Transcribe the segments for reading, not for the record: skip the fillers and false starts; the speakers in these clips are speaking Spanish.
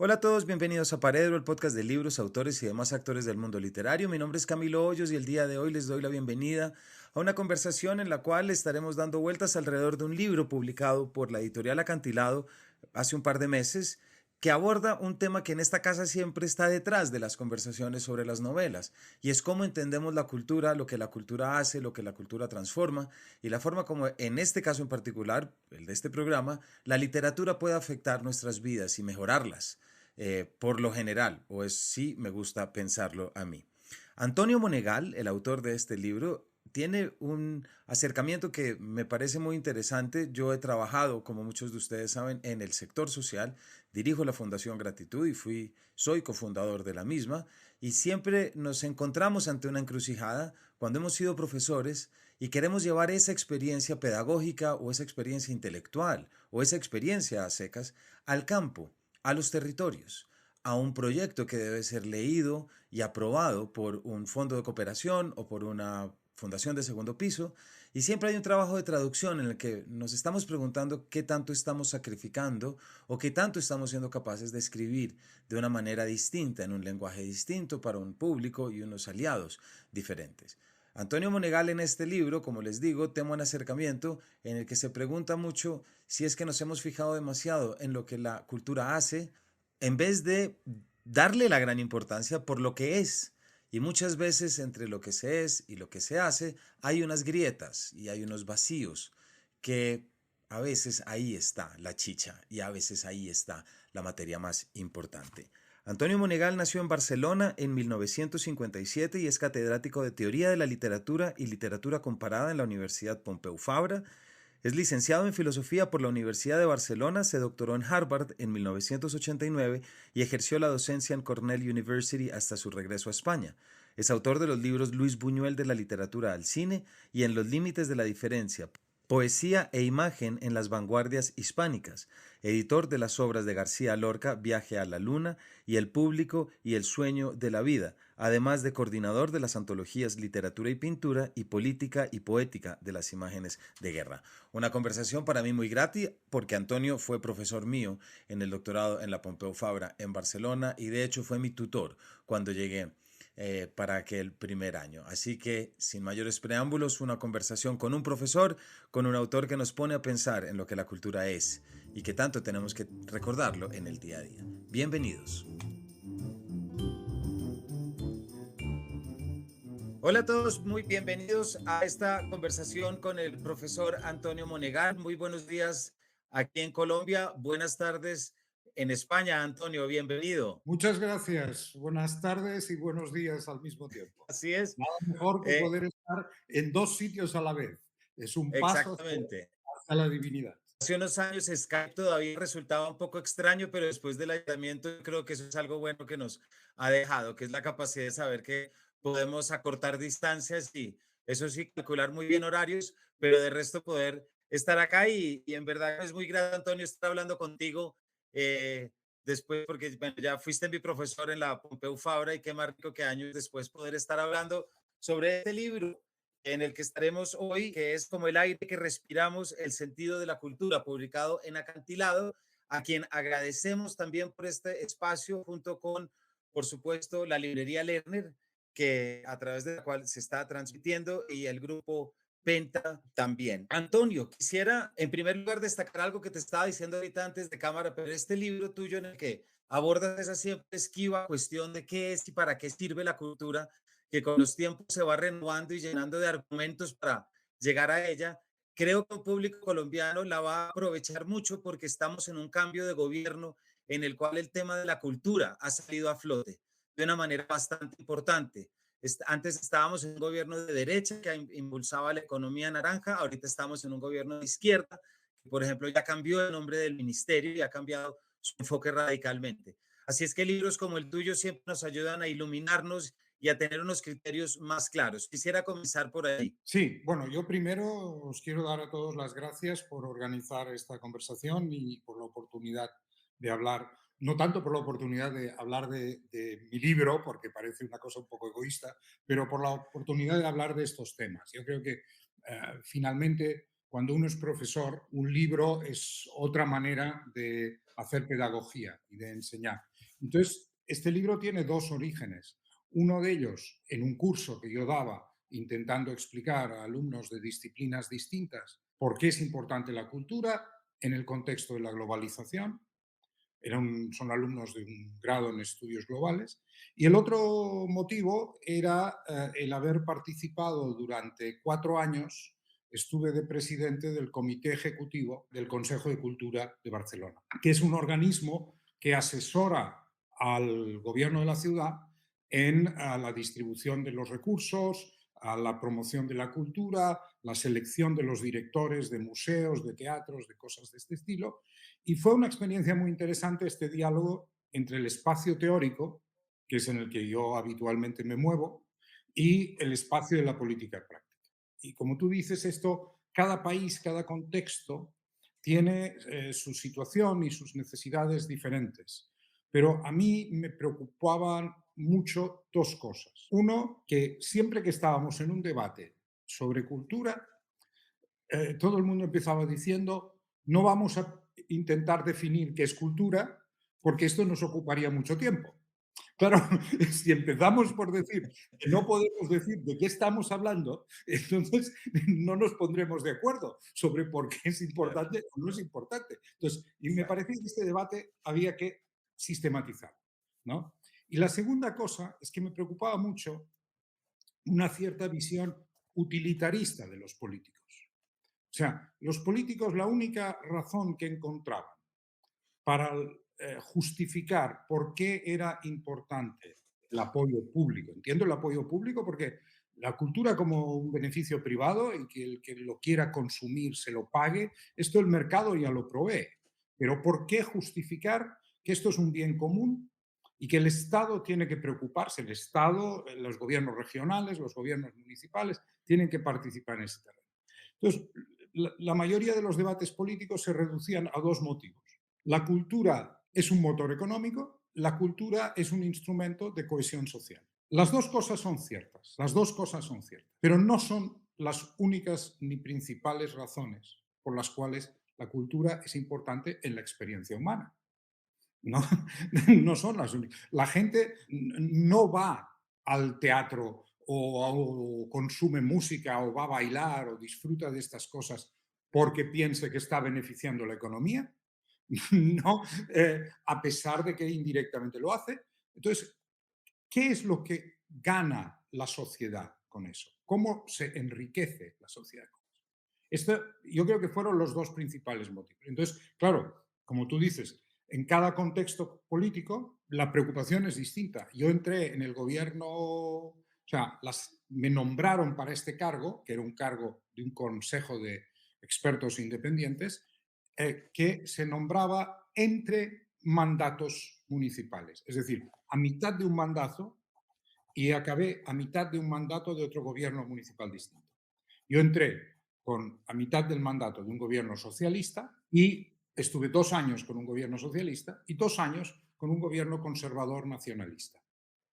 Hola a todos, bienvenidos a Paredro, el podcast de libros, autores y demás actores del mundo literario. Mi nombre es Camilo Hoyos y el día de hoy les doy la bienvenida a una conversación en la cual estaremos dando vueltas alrededor de un libro publicado por la editorial Acantilado hace un par de meses que aborda un tema que en esta casa siempre está detrás de las conversaciones sobre las novelas, y es cómo entendemos la cultura, lo que la cultura hace, lo que la cultura transforma, y la forma como en este caso en particular, el de este programa, la literatura puede afectar nuestras vidas y mejorarlas por lo general, o es sí me gusta pensarlo a mí. Antonio Monegal, el autor de este libro, tiene un acercamiento que me parece muy interesante. Yo he trabajado, como muchos de ustedes saben, en el sector social, dirijo la Fundación Gratitud y soy cofundador de la misma, y siempre nos encontramos ante una encrucijada cuando hemos sido profesores y queremos llevar esa experiencia pedagógica o esa experiencia intelectual o esa experiencia a secas al campo, a los territorios, a un proyecto que debe ser leído y aprobado por un fondo de cooperación o por una fundación de segundo piso, y siempre hay un trabajo de traducción en el que nos estamos preguntando qué tanto estamos sacrificando o qué tanto estamos siendo capaces de escribir de una manera distinta, en un lenguaje distinto para un público y unos aliados diferentes. Antonio Monegal en este libro, como les digo, toma un acercamiento en el que se pregunta mucho si es que nos hemos fijado demasiado en lo que la cultura hace, en vez de darle la gran importancia por lo que es. Y muchas veces entre lo que se es y lo que se hace hay unas grietas y hay unos vacíos que a veces ahí está la chicha y a veces ahí está la materia más importante. Antonio Monegal nació en Barcelona en 1957 y es catedrático de Teoría de la Literatura y Literatura Comparada en la Universidad Pompeu Fabra. Es licenciado en Filosofía por la Universidad de Barcelona, se doctoró en Harvard en 1989 y ejerció la docencia en Cornell University hasta su regreso a España. Es autor de los libros Luis Buñuel de la literatura al cine y En los límites de la diferencia, Poesía e imagen en las vanguardias hispánicas, editor de las obras de García Lorca, Viaje a la Luna y El público y el sueño de la vida, además de coordinador de las antologías Literatura y Pintura y Política y Poética de las imágenes de guerra. Una conversación para mí muy gratis porque Antonio fue profesor mío en el doctorado en la Pompeu Fabra en Barcelona y de hecho fue mi tutor cuando llegué para aquel primer año. Así que, sin mayores preámbulos, una conversación con un profesor, con un autor que nos pone a pensar en lo que la cultura es y que tanto tenemos que recordarlo en el día a día. Bienvenidos. Hola a todos, muy bienvenidos a esta conversación con el profesor Antonio Monegal. Muy buenos días aquí en Colombia, buenas tardes en España. Antonio, bienvenido. Muchas gracias. Buenas tardes y buenos días al mismo tiempo. Así es, Nada mejor que eh, poder estar en dos sitios a la vez. Es un paso exactamente. hacia la divinidad. Hace unos años Skype todavía resultaba un poco extraño, pero después del aislamiento yo creo que eso es algo bueno que nos ha dejado, que es la capacidad de saber que podemos acortar distancias y eso sí, calcular muy bien horarios, pero de resto poder estar acá y en verdad es muy grato, Antonio, estar hablando contigo después, porque bueno, ya fuiste mi profesor en la Pompeu Fabra y qué más rico que años después poder estar hablando sobre este libro en el que estaremos hoy, que es como el aire que respiramos, el sentido de la cultura, publicado en Acantilado, a quien agradecemos también por este espacio, junto con, por supuesto, la librería Lerner, que a través de la cual se está transmitiendo, y el grupo Penta también. Antonio, quisiera en primer lugar destacar algo que te estaba diciendo ahorita antes de cámara, pero este libro tuyo en el que abordas esa siempre esquiva cuestión de qué es y para qué sirve la cultura, que con los tiempos se va renovando y llenando de argumentos para llegar a ella, creo que un público colombiano la va a aprovechar mucho porque estamos en un cambio de gobierno en el cual el tema de la cultura ha salido a flote de una manera bastante importante. Antes estábamos en un gobierno de derecha que impulsaba la economía naranja, ahorita estamos en un gobierno de izquierda, que por ejemplo ya cambió el nombre del ministerio y ha cambiado su enfoque radicalmente. Así es que libros como el tuyo siempre nos ayudan a iluminarnos y a tener unos criterios más claros. Quisiera comenzar por ahí. Sí, bueno, yo primero os quiero dar a todos las gracias por organizar esta conversación y por la oportunidad de hablar, no tanto por la oportunidad de hablar de mi libro, porque parece una cosa un poco egoísta, pero por la oportunidad de hablar de estos temas. Yo creo que finalmente, cuando uno es profesor, un libro es otra manera de hacer pedagogía y de enseñar. Entonces, este libro tiene dos orígenes. Uno de ellos en un curso que yo daba intentando explicar a alumnos de disciplinas distintas por qué es importante la cultura en el contexto de la globalización. Son alumnos de un grado en estudios globales. Y el otro motivo era el haber participado durante 4 años, estuve de presidente del Comité Ejecutivo del Consejo de Cultura de Barcelona, que es un organismo que asesora al gobierno de la ciudad en la distribución de los recursos, a la promoción de la cultura, la selección de los directores de museos, de teatros, de cosas de este estilo. Y fue una experiencia muy interesante este diálogo entre el espacio teórico, que es en el que yo habitualmente me muevo, y el espacio de la política práctica. Y como tú dices, esto, cada país, cada contexto tiene su situación y sus necesidades diferentes. Pero a mí me preocupaban mucho dos cosas. Uno, que siempre que estábamos en un debate sobre cultura, todo el mundo empezaba diciendo, no vamos a intentar definir qué es cultura, porque esto nos ocuparía mucho tiempo. Claro, si empezamos por decir que no podemos decir de qué estamos hablando, entonces no nos pondremos de acuerdo sobre por qué es Claro, importante o no es importante. Entonces, y me exacto. parece que este debate había que sistematizar, ¿no? Y la segunda cosa es que me preocupaba mucho una cierta visión utilitarista de los políticos. O sea, los políticos la única razón que encontraban para justificar por qué era importante el apoyo público. Entiendo el apoyo público porque la cultura como un beneficio privado y que el que lo quiera consumir se lo pague, esto el mercado ya lo provee. Pero ¿por qué justificar que esto es un bien común y que el Estado tiene que preocuparse? El Estado, los gobiernos regionales, los gobiernos municipales tienen que participar en ese terreno. Entonces, la mayoría de los debates políticos se reducían a dos motivos. La cultura es un motor económico, la cultura es un instrumento de cohesión social. Las dos cosas son ciertas, las dos cosas son ciertas, pero no son las únicas ni principales razones por las cuales la cultura es importante en la experiencia humana. No, no son las únicas. La gente no va al teatro o consume música o va a bailar o disfruta de estas cosas porque piense que está beneficiando la economía, no, a pesar de que indirectamente lo hace. Entonces, ¿qué es lo que gana la sociedad con eso? ¿Cómo se enriquece la sociedad con eso? Esto, yo creo que fueron los dos principales motivos. Entonces, claro, como tú dices, en cada contexto político la preocupación es distinta. Yo entré en el gobierno, o sea, me nombraron para este cargo, que era un cargo de un consejo de expertos independientes, que se nombraba entre mandatos municipales. Es decir, a mitad de un mandato y acabé a mitad de un mandato de otro gobierno municipal distinto. Yo entré a mitad del mandato de un gobierno socialista y estuve 2 años con un gobierno socialista y 2 años con un gobierno conservador nacionalista,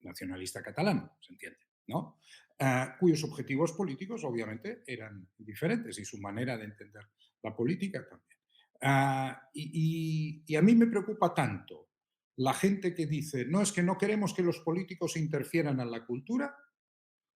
nacionalista catalán, se entiende, ¿no? Cuyos objetivos políticos obviamente eran diferentes y su manera de entender la política también. Y a mí me preocupa tanto la gente que dice, no, es que no queremos que los políticos interfieran en la cultura,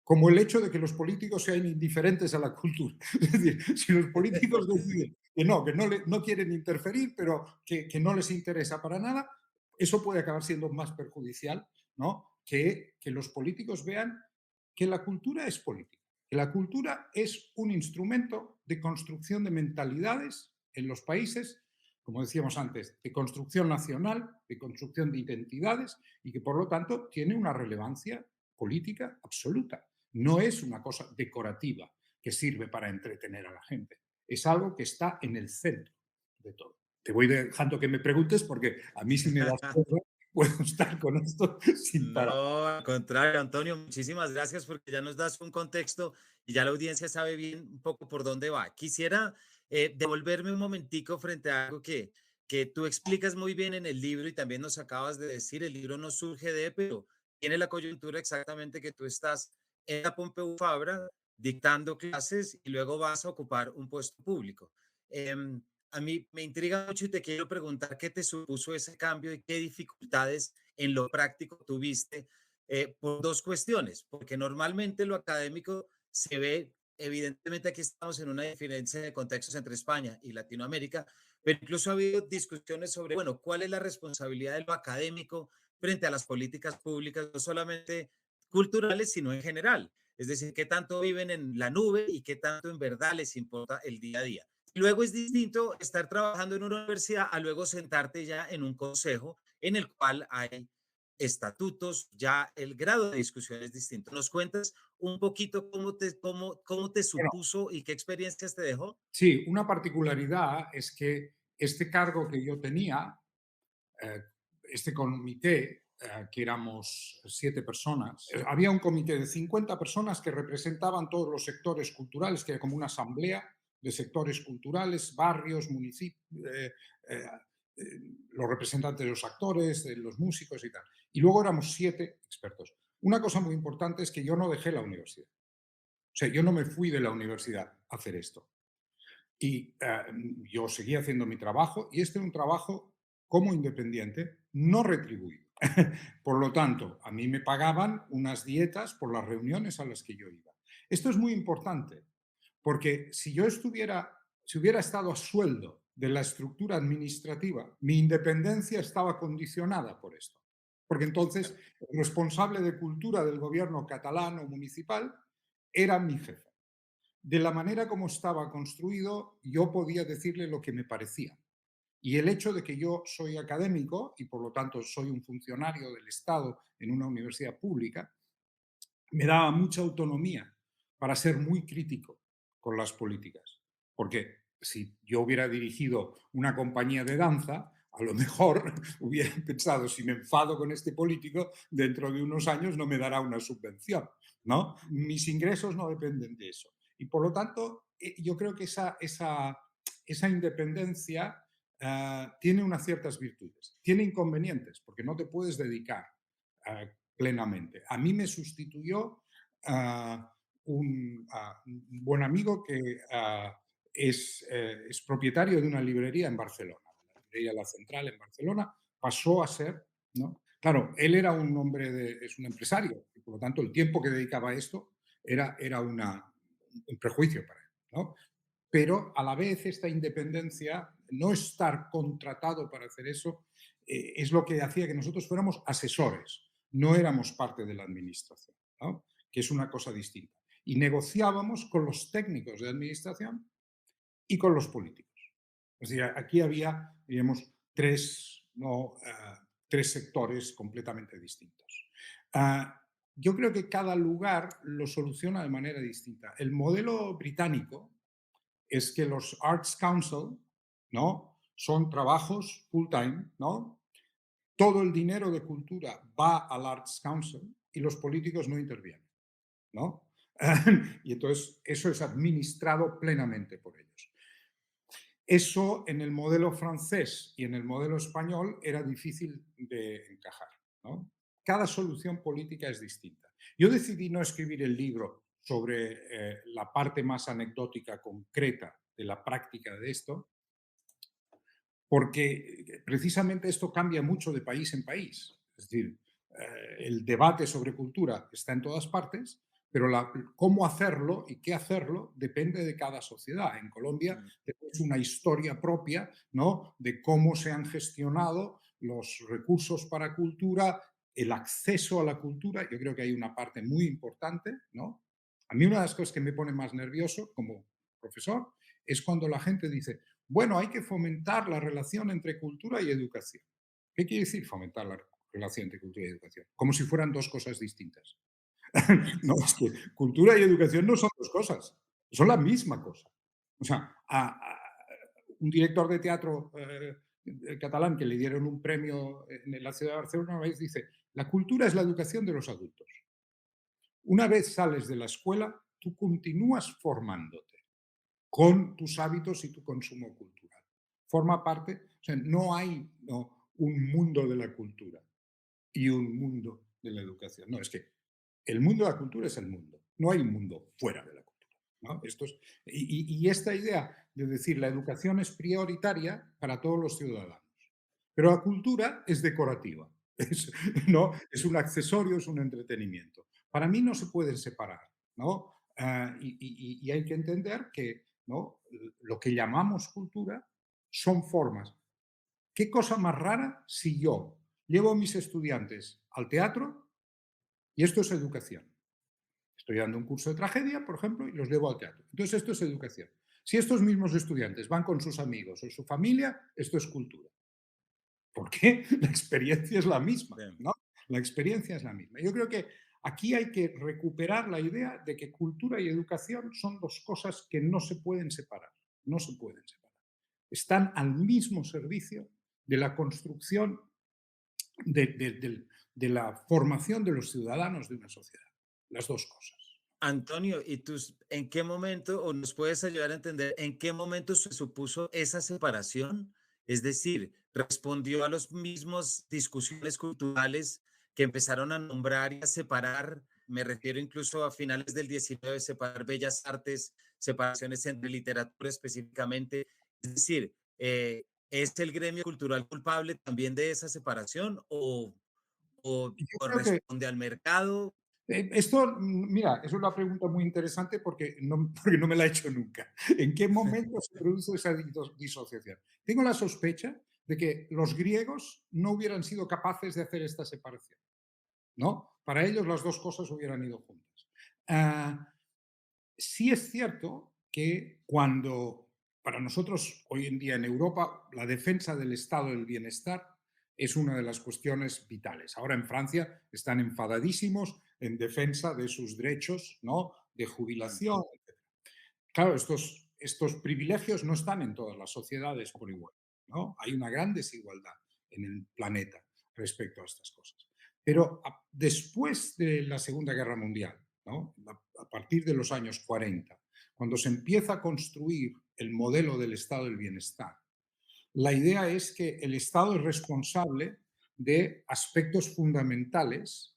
como el hecho de que los políticos sean indiferentes a la cultura. Es decir, si los políticos deciden que no quieren interferir, pero que no les interesa para nada, eso puede acabar siendo más perjudicial, ¿no? Que los políticos vean que la cultura es política, que la cultura es un instrumento de construcción de mentalidades en los países, como decíamos antes, de construcción nacional, de construcción de identidades y que por lo tanto tiene una relevancia política absoluta. No es una cosa decorativa que sirve para entretener a la gente. Es algo que está en el centro de todo. Te voy dejando que me preguntes porque a mí si me das cuerda puedo estar con esto sin parar. No, al contrario, Antonio, muchísimas gracias porque ya nos das un contexto y ya la audiencia sabe bien un poco por dónde va. Quisiera devolverme un momentico frente a algo que tú explicas muy bien en el libro y también nos acabas de decir, el libro no surge de, pero tiene la coyuntura exactamente que tú estás en la Pompeu Fabra dictando clases y luego vas a ocupar un puesto público. A mí me intriga mucho y te quiero preguntar qué te supuso ese cambio y qué dificultades en lo práctico tuviste por dos cuestiones, porque normalmente lo académico se ve, evidentemente aquí estamos en una diferencia de contextos entre España y Latinoamérica, pero incluso ha habido discusiones sobre, bueno, cuál es la responsabilidad de lo académico frente a las políticas públicas, no solamente culturales, sino en general. Es decir, qué tanto viven en la nube y qué tanto en verdad les importa el día a día. Luego es distinto estar trabajando en una universidad a luego sentarte ya en un consejo en el cual hay estatutos, ya el grado de discusión es distinto. ¿Nos cuentas un poquito cómo te Bueno, supuso y qué experiencias te dejó? sí, una particularidad es que este cargo que yo tenía, eh, este comité, que éramos 7 personas, había un comité de 50 personas que representaban todos los sectores culturales, que era como una asamblea de sectores culturales, barrios, municipios, eh, los representantes de los actores, de los músicos y tal. Y luego éramos 7 expertos. Una cosa muy importante es que yo no dejé la universidad. O sea, yo no me fui de la universidad a hacer esto. Y yo seguía haciendo mi trabajo y este era un trabajo como independiente, no retribuido. Por lo tanto, a mí me pagaban unas dietas por las reuniones a las que yo iba. Esto es muy importante, porque si hubiera estado a sueldo de la estructura administrativa, mi independencia estaba condicionada por esto. Porque entonces el responsable de cultura del gobierno catalán o municipal era mi jefe. De la manera como estaba construido, yo podía decirle lo que me parecía. Y el hecho de que yo soy académico y por lo tanto soy un funcionario del Estado en una universidad pública, me daba mucha autonomía para ser muy crítico con las políticas. Porque si yo hubiera dirigido una compañía de danza, a lo mejor hubiera pensado, si me enfado con este político, dentro de unos años no me dará una subvención, ¿no? Mis ingresos no dependen de eso. Y por lo tanto, yo creo que esa independencia tiene unas ciertas virtudes. Tiene inconvenientes, porque no te puedes dedicar plenamente. A mí me sustituyó un buen amigo que es propietario de una librería en Barcelona, la librería La Central en Barcelona, pasó a ser, ¿no? Claro, él era un hombre, es un empresario, y por lo tanto el tiempo que dedicaba a esto era un prejuicio para él, ¿no? Pero a la vez esta independencia, no estar contratado para hacer eso, es lo que hacía que nosotros fuéramos asesores, no éramos parte de la administración, ¿no? Que es una cosa distinta. Y negociábamos con los técnicos de administración y con los políticos. Es decir, aquí había, digamos, tres sectores completamente distintos. Yo creo que cada lugar lo soluciona de manera distinta. El modelo británico es que los Arts Council, ¿no? Son trabajos full time, ¿no? Todo el dinero de cultura va al Arts Council y los políticos no intervienen, ¿no? Y entonces eso es administrado plenamente por ellos. Eso en el modelo francés y en el modelo español era difícil de encajar, ¿no? Cada solución política es distinta. Yo decidí no escribir el libro sobre la parte más anecdótica, concreta de la práctica de esto, porque precisamente esto cambia mucho de país en país. Es decir, el debate sobre cultura está en todas partes, pero cómo hacerlo y qué hacerlo depende de cada sociedad. En Colombia Mm. tenemos una historia propia, ¿no? De cómo se han gestionado los recursos para cultura, el acceso a la cultura. Yo creo que hay una parte muy importante, ¿no? A mí una de las cosas que me pone más nervioso como profesor es cuando la gente dice, bueno, hay que fomentar la relación entre cultura y educación. ¿Qué quiere decir fomentar la relación entre cultura y educación? Como si fueran dos cosas distintas. No, es que cultura y educación no son dos cosas, son la misma cosa. O sea, un director de teatro catalán que le dieron un premio en la ciudad de Barcelona una vez dice, la cultura es la educación de los adultos. Una vez sales de la escuela, tú continúas formándote con tus hábitos y tu consumo cultural. Forma parte, o sea, no hay un mundo de la cultura y un mundo de la educación. No, es que el mundo de la cultura es el mundo. No hay un mundo fuera de la cultura. ¿No? Y esta idea de decir la educación es prioritaria para todos los ciudadanos, pero la cultura es decorativa. es, ¿no? Es un accesorio, es un entretenimiento. Para mí no se pueden separar, ¿no? Y hay que entender que, ¿no?, lo que llamamos cultura son formas. ¿Qué cosa más rara si yo llevo a mis estudiantes al teatro y esto es educación? Estoy dando un curso de tragedia, por ejemplo, y los llevo al teatro. Entonces, esto es educación. Si estos mismos estudiantes van con sus amigos o su familia, esto es cultura. ¿Por qué? La experiencia es la misma, Sí. ¿no? La experiencia es la misma. Yo creo que aquí hay que recuperar la idea de que cultura y educación son dos cosas que no se pueden separar. No se pueden separar. Están al mismo servicio de la construcción de la formación de los ciudadanos de una sociedad. Las dos cosas. Antonio, ¿y tú en qué momento, o nos puedes ayudar a entender en qué momento se supuso esa separación? Es decir, ¿respondió a los mismos discusiones culturales que empezaron a nombrar y a separar? Me refiero incluso a finales del 19, separar bellas artes, separaciones entre literatura específicamente. Es decir, ¿es el gremio cultural culpable también de esa separación o Yo creo que corresponde al mercado? esto, mira, es una pregunta muy interesante porque porque no me la he hecho nunca. ¿En qué momento se produce esa disociación? Tengo la sospecha de que los griegos no hubieran sido capaces de hacer esta separación, ¿no? Para ellos las dos cosas hubieran ido juntas. Ah, sí es cierto que cuando para nosotros hoy en día en Europa la defensa del estado del bienestar es una de las cuestiones vitales. Ahora en Francia están enfadadísimos en defensa de sus derechos, ¿no?, de Mm, jubilación. Claro, estos privilegios no están en todas las sociedades por igual, ¿no? Hay una gran desigualdad en el planeta respecto a estas cosas. Pero después de la Segunda Guerra Mundial, ¿no?, a partir de los años 40, cuando se empieza a construir el modelo del estado del bienestar, la idea es que el Estado es responsable de aspectos fundamentales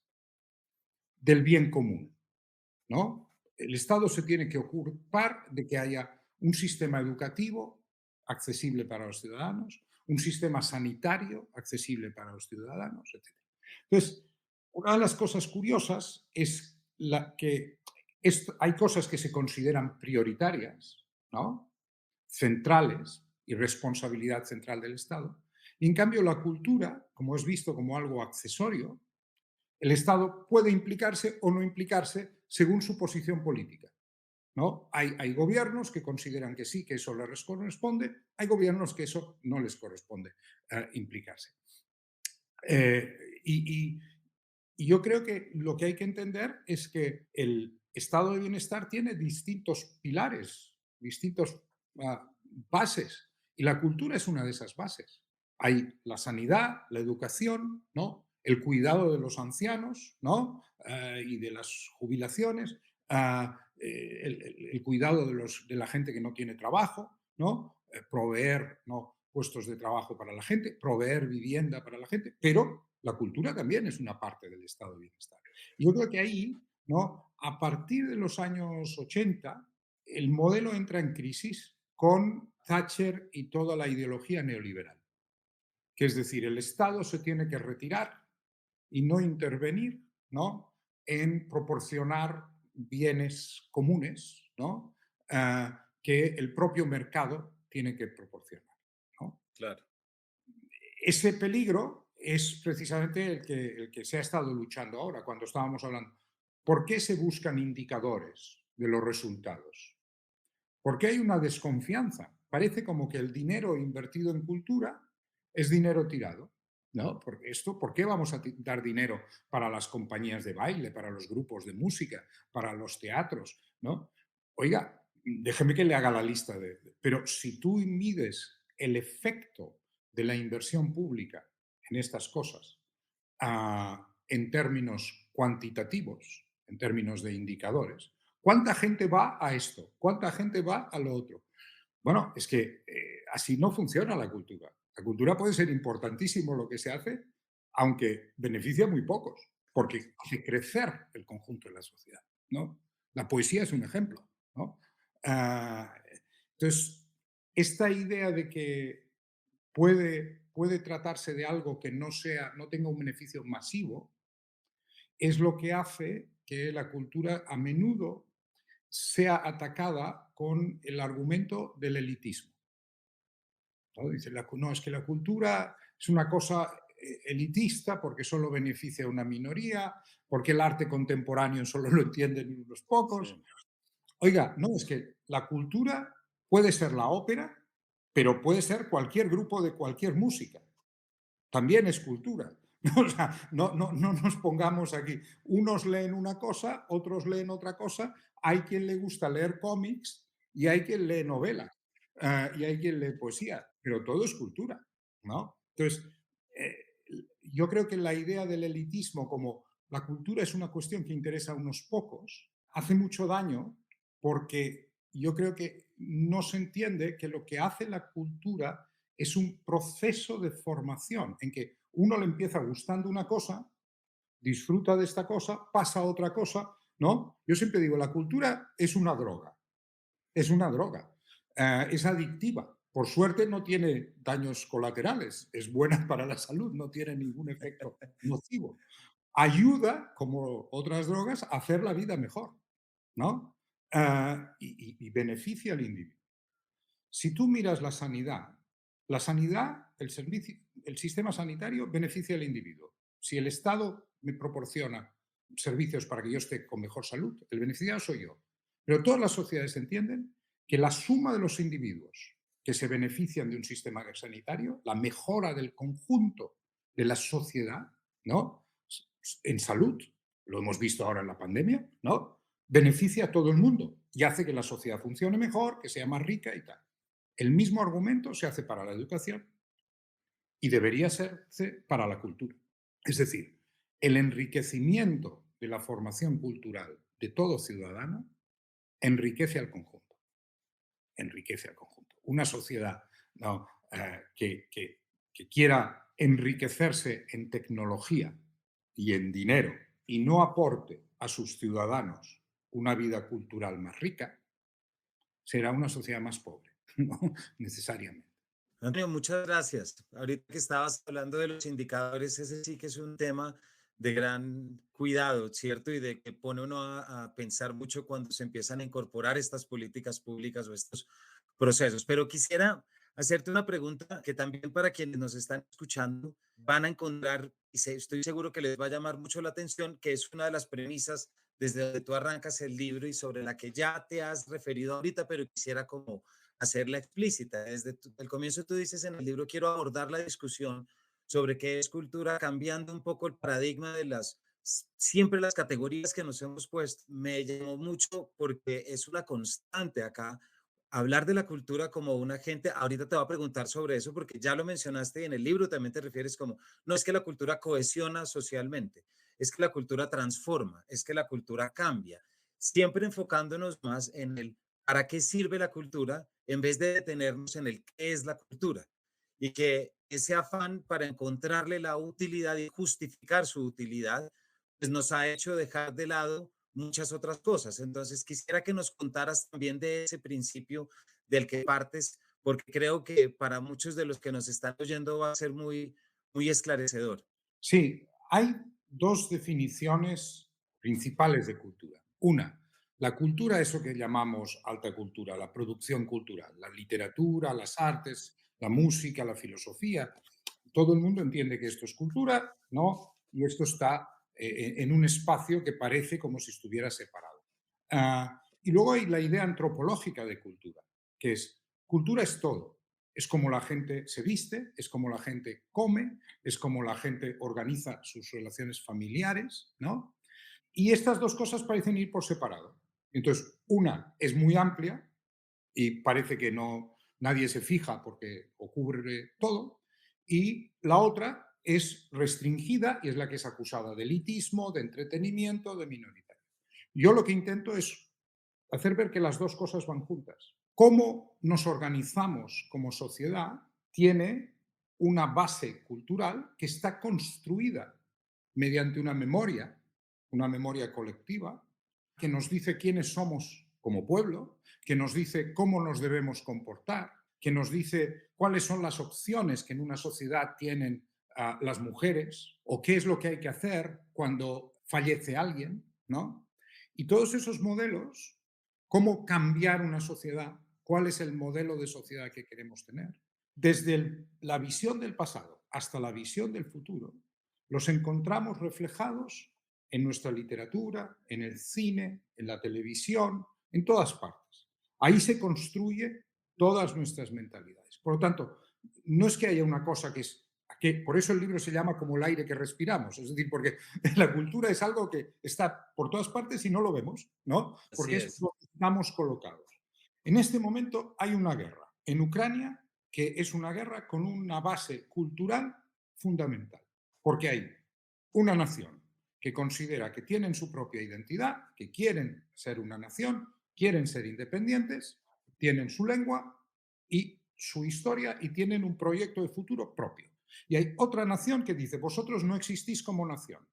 del bien común, ¿no? El Estado se tiene que ocupar de que haya un sistema educativo accesible para los ciudadanos, un sistema sanitario accesible para los ciudadanos, etc. Entonces, una de las cosas curiosas es que hay cosas que se consideran prioritarias, ¿no?, centrales y responsabilidad central del Estado. Y en cambio, la cultura, como es visto como algo accesorio, el Estado puede implicarse o no implicarse según su posición política, ¿no? Hay gobiernos que consideran que sí, que eso les corresponde, hay gobiernos que eso no les corresponde implicarse. Eh, y, y- y yo creo que lo que hay que entender es que el estado de bienestar tiene distintos pilares, distintos bases, y la cultura es una de esas bases. Hay la sanidad, la educación, ¿no?, el cuidado de los ancianos, ¿no?, y de las jubilaciones, el cuidado de la gente que no tiene trabajo, ¿no?, proveer, ¿no?, puestos de trabajo para la gente, proveer vivienda para la gente, pero la cultura también es una parte del estado de bienestar. Y yo creo que ahí, ¿no?, a partir de los años 80, el modelo entra en crisis con Thatcher y toda la ideología neoliberal. Que es decir, el Estado se tiene que retirar y no intervenir, ¿no?, en proporcionar bienes comunes, ¿no?, que el propio mercado tiene que proporcionar, ¿no? claro. Ese peligro es precisamente el que se ha estado luchando ahora, cuando estábamos hablando. ¿Por qué se buscan indicadores de los resultados? Porque hay una desconfianza. Parece como que el dinero invertido en cultura es dinero tirado. ¿No? Porque ¿por qué vamos a dar dinero para las compañías de baile, para los grupos de música, para los teatros? ¿No? Oiga, déjeme que le haga la lista pero si tú mides el efecto de la inversión pública en estas cosas en términos cuantitativos, en términos de indicadores, ¿cuánta gente va a esto? ¿Cuánta gente va a lo otro? Bueno, es que así no funciona la cultura. La cultura puede ser importantísimo lo que se hace, aunque beneficia muy pocos, porque hace crecer el conjunto de la sociedad, ¿no? La poesía es un ejemplo, ¿no? Ah, entonces, esta idea de que puede tratarse de algo que no tenga un beneficio masivo, es lo que hace que la cultura a menudo sea atacada con el argumento del elitismo, ¿no? Dice, no, es que la cultura es una cosa elitista porque solo beneficia a una minoría, porque el arte contemporáneo solo lo entienden unos pocos. Sí. Oiga, no, es que la cultura puede ser la ópera, pero puede ser cualquier grupo de cualquier música. También es cultura. O sea, no nos pongamos aquí. Unos leen una cosa, otros leen otra cosa. Hay quien le gusta leer cómics y hay quien lee novela y hay quien lee poesía, pero todo es cultura, ¿no? Entonces, eh, yo creo que la idea del elitismo como la cultura es una cuestión que interesa a unos pocos, hace mucho daño porque yo creo que no se entiende que lo que hace la cultura es un proceso de formación en que uno le empieza gustando una cosa, disfruta de esta cosa, pasa a otra cosa, ¿no? Yo siempre digo, la cultura es una droga, es adictiva. Por suerte no tiene daños colaterales, es buena para la salud, no tiene ningún efecto nocivo. Ayuda, como otras drogas, a hacer la vida mejor, ¿no? Y beneficia al individuo. Si tú miras la sanidad, el servicio, el sistema sanitario beneficia al individuo. Si el Estado me proporciona servicios para que yo esté con mejor salud, el beneficiado soy yo. Pero todas las sociedades entienden que la suma de los individuos que se benefician de un sistema sanitario, la mejora del conjunto de la sociedad, ¿no? En salud, lo hemos visto ahora en la pandemia, ¿no? Beneficia a todo el mundo y hace que la sociedad funcione mejor, que sea más rica y tal. El mismo argumento se hace para la educación y debería hacerse para la cultura. Es decir, el enriquecimiento de la formación cultural de todo ciudadano enriquece al conjunto. Enriquece al conjunto. Una sociedad, ¿no? Que quiera enriquecerse en tecnología y en dinero y no aporte a sus ciudadanos una vida cultural más rica, será una sociedad más pobre, no necesariamente. Antonio, muchas gracias. Ahorita que estabas hablando de los indicadores, ese sí que es un tema de gran cuidado, ¿cierto? Y de que pone uno a pensar mucho cuando se empiezan a incorporar estas políticas públicas o estos procesos. Pero quisiera hacerte una pregunta que también para quienes nos están escuchando van a encontrar, y estoy seguro que les va a llamar mucho la atención, que es una de las premisas desde donde tú arrancas el libro y sobre la que ya te has referido ahorita, pero quisiera como hacerla explícita. Desde el comienzo tú dices en el libro, quiero abordar la discusión sobre qué es cultura, cambiando un poco el paradigma de siempre las categorías que nos hemos puesto. Me llamó mucho porque es una constante acá hablar de la cultura como un agente. Ahorita te voy a preguntar sobre eso porque ya lo mencionaste y en el libro también te refieres como, no es que la cultura cohesiona socialmente, es que la cultura transforma, es que la cultura cambia, siempre enfocándonos más en el para qué sirve la cultura en vez de detenernos en el qué es la cultura. Y que ese afán para encontrarle la utilidad y justificar su utilidad, pues nos ha hecho dejar de lado muchas otras cosas. Entonces, quisiera que nos contaras también de ese principio del que partes, porque creo que para muchos de los que nos están oyendo va a ser muy, muy esclarecedor. Sí, hay dos definiciones principales de cultura. Una, la cultura, eso que llamamos alta cultura, la producción cultural, la literatura, las artes, la música, la filosofía. Todo el mundo entiende que esto es cultura, ¿no? Y esto está en un espacio que parece como si estuviera separado. Y luego hay la idea antropológica de cultura, que es cultura es todo. Es como la gente se viste, es como la gente come, es como la gente organiza sus relaciones familiares, ¿no? Y estas dos cosas parecen ir por separado. Entonces, una es muy amplia y parece que no nadie se fija porque ocurre todo, y la otra es restringida y es la que es acusada de elitismo, de entretenimiento, de minoritario. Yo lo que intento es hacer ver que las dos cosas van juntas. Cómo nos organizamos como sociedad tiene una base cultural que está construida mediante una memoria colectiva, que nos dice quiénes somos como pueblo, que nos dice cómo nos debemos comportar, que nos dice cuáles son las opciones que en una sociedad tienen las mujeres o qué es lo que hay que hacer cuando fallece alguien, ¿no? Y todos esos modelos, cómo cambiar una sociedad, cuál es el modelo de sociedad que queremos tener, desde la visión del pasado hasta la visión del futuro, los encontramos reflejados en nuestra literatura, en el cine, en la televisión, en todas partes. Ahí se construye todas nuestras mentalidades. Por lo tanto, no es que haya una cosa que por eso el libro se llama como el aire que respiramos, es decir, porque la cultura es algo que está por todas partes y no lo vemos, ¿no? Así Porque es es. donde estamos colocados. En este momento hay una guerra en Ucrania que es una guerra con una base cultural fundamental, porque hay una nación que considera que tienen su propia identidad, que quieren ser una nación, quieren ser independientes, tienen su lengua y su historia y tienen un proyecto de futuro propio. Y hay otra nación que dice, vosotros no existís como nación,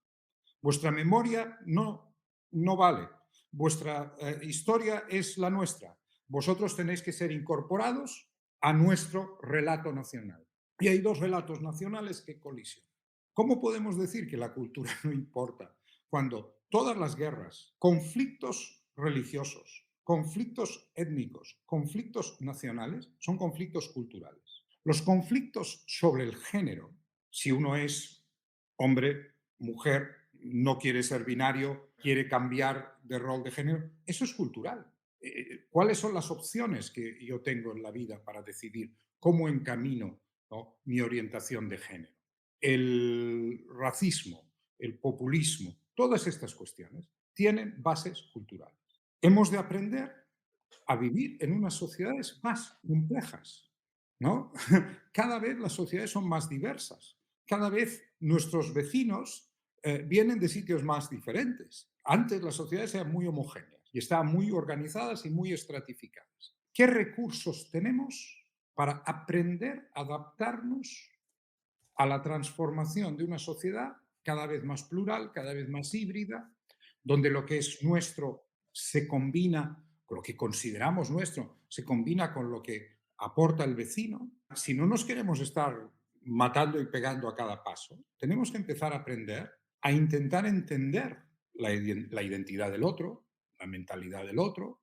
vuestra memoria no vale, vuestra historia es la nuestra, vosotros tenéis que ser incorporados a nuestro relato nacional. Y hay dos relatos nacionales que colisionan. ¿Cómo podemos decir que la cultura no importa cuando todas las guerras, conflictos religiosos, conflictos étnicos, conflictos nacionales, son conflictos culturales? Los conflictos sobre el género, si uno es hombre, mujer, no quiere ser binario, quiere cambiar de rol de género, eso es cultural. ¿Cuáles son las opciones que yo tengo en la vida para decidir cómo encamino, ¿no?, mi orientación de género? El racismo, el populismo, todas estas cuestiones tienen bases culturales. Hemos de aprender a vivir en unas sociedades más complejas, ¿no? Cada vez las sociedades son más diversas, cada vez nuestros vecinos vienen de sitios más diferentes. Antes las sociedades eran muy homogéneas y estaban muy organizadas y muy estratificadas. ¿Qué recursos tenemos para aprender a adaptarnos a la transformación de una sociedad cada vez más plural, cada vez más híbrida, donde lo que es nuestro se combina con lo que consideramos nuestro, se combina con lo que aporta el vecino? Si no nos queremos estar matando y pegando a cada paso, tenemos que empezar a aprender a intentar entender la identidad del otro, la mentalidad del otro,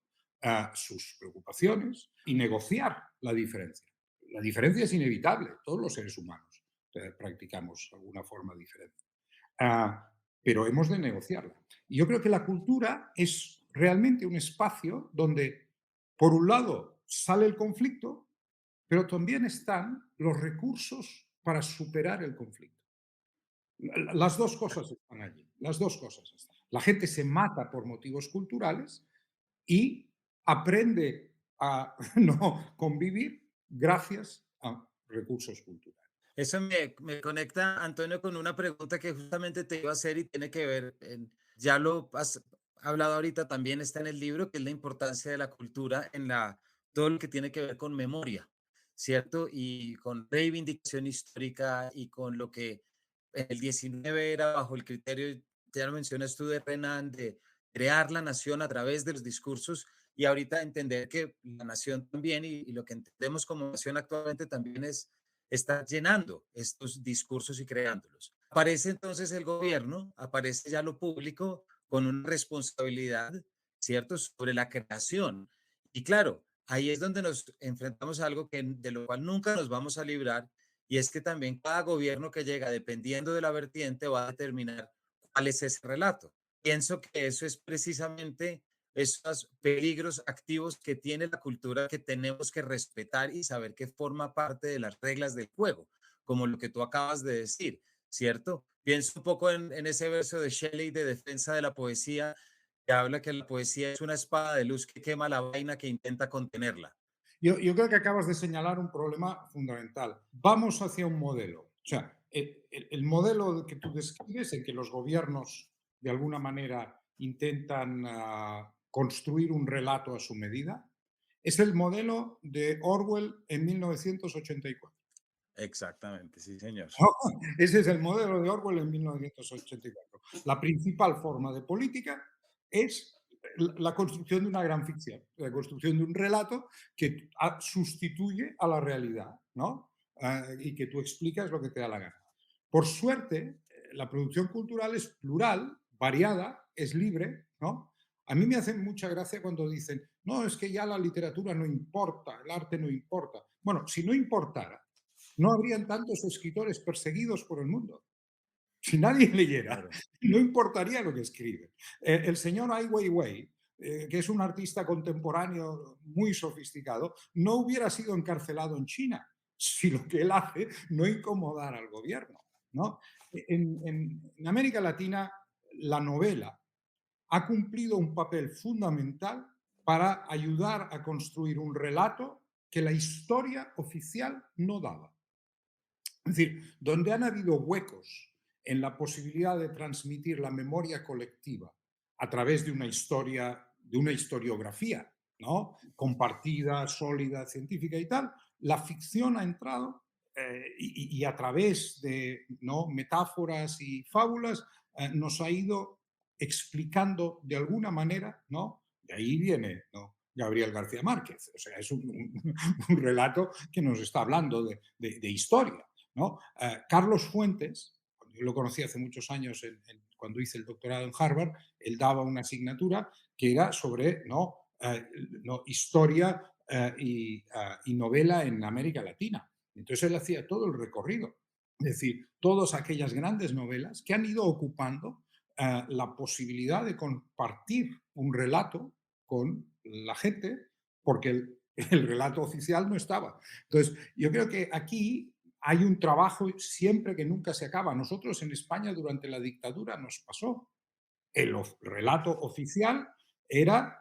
sus preocupaciones y negociar la diferencia. La diferencia es inevitable, todos los seres humanos practicamos alguna forma diferente. Pero hemos de negociarla. Y yo creo que la cultura es realmente un espacio donde, por un lado, sale el conflicto, pero también están los recursos para superar el conflicto. Las dos cosas están allí, las dos cosas están. La gente se mata por motivos culturales y aprende a no convivir gracias a recursos culturales. Eso me conecta, Antonio, con una pregunta que justamente te iba a hacer y tiene que ver, ya lo has hablado ahorita, también está en el libro, que es la importancia de la cultura en todo lo que tiene que ver con memoria, ¿cierto? Y con reivindicación histórica y con lo que en el 19 era bajo el criterio, ya lo mencionas tú, de Renan, de crear la nación a través de los discursos y ahorita entender que la nación también y lo que entendemos como nación actualmente también es está llenando estos discursos y creándolos. Aparece entonces el gobierno, aparece ya lo público con una responsabilidad, ¿cierto?, sobre la creación. Y claro, ahí es donde nos enfrentamos a algo de lo cual nunca nos vamos a librar, y es que también cada gobierno que llega, dependiendo de la vertiente, va a determinar cuál es ese relato. Pienso que eso es precisamente esos peligros activos que tiene la cultura que tenemos que respetar y saber que forma parte de las reglas del juego, como lo que tú acabas de decir, ¿cierto? Pienso un poco en ese verso de Shelley de defensa de la poesía, que habla que la poesía es una espada de luz que quema la vaina que intenta contenerla. Yo creo que acabas de señalar un problema fundamental. Vamos hacia un modelo. O sea, el modelo que tú describes, en que los gobiernos de alguna manera intentan construir un relato a su medida, es el modelo de Orwell en 1984. Exactamente, sí, señor. Ese es el modelo de Orwell en 1984. La principal forma de política es la construcción de una gran ficción, la construcción de un relato que sustituye a la realidad, ¿no? Y que tú explicas lo que te da la gana. Por suerte, la producción cultural es plural, variada, es libre, ¿no? A mí me hacen mucha gracia cuando dicen, no, es que ya la literatura no importa, el arte no importa. Bueno, si no importara, no habrían tantos escritores perseguidos por el mundo. Si nadie leyera, Claro. no importaría lo que escribe. El señor Ai Weiwei, que es un artista contemporáneo muy sofisticado, no hubiera sido encarcelado en China si lo que él hace no incomodara al gobierno, ¿no? En América Latina, la novela ha cumplido un papel fundamental para ayudar a construir un relato que la historia oficial no daba. Es decir, donde han habido huecos en la posibilidad de transmitir la memoria colectiva a través de una historia, de una historiografía, ¿no? Compartida, sólida, científica y tal, la ficción ha entrado y a través de, ¿no?, metáforas y fábulas nos ha ido explicando de alguna manera, ¿no? De ahí viene, ¿no?, Gabriel García Márquez. O sea, es un relato que nos está hablando de historia, ¿no? Carlos Fuentes, yo lo conocí hace muchos años cuando hice el doctorado en Harvard, él daba una asignatura que era sobre, ¿no?, no, historia y novela en América Latina. Entonces él hacía todo el recorrido. Es decir, todas aquellas grandes novelas que han ido ocupando la posibilidad de compartir un relato con la gente, porque el relato oficial no estaba. Entonces, yo creo que aquí hay un trabajo siempre que nunca se acaba. Nosotros en España durante la dictadura nos pasó. El relato oficial era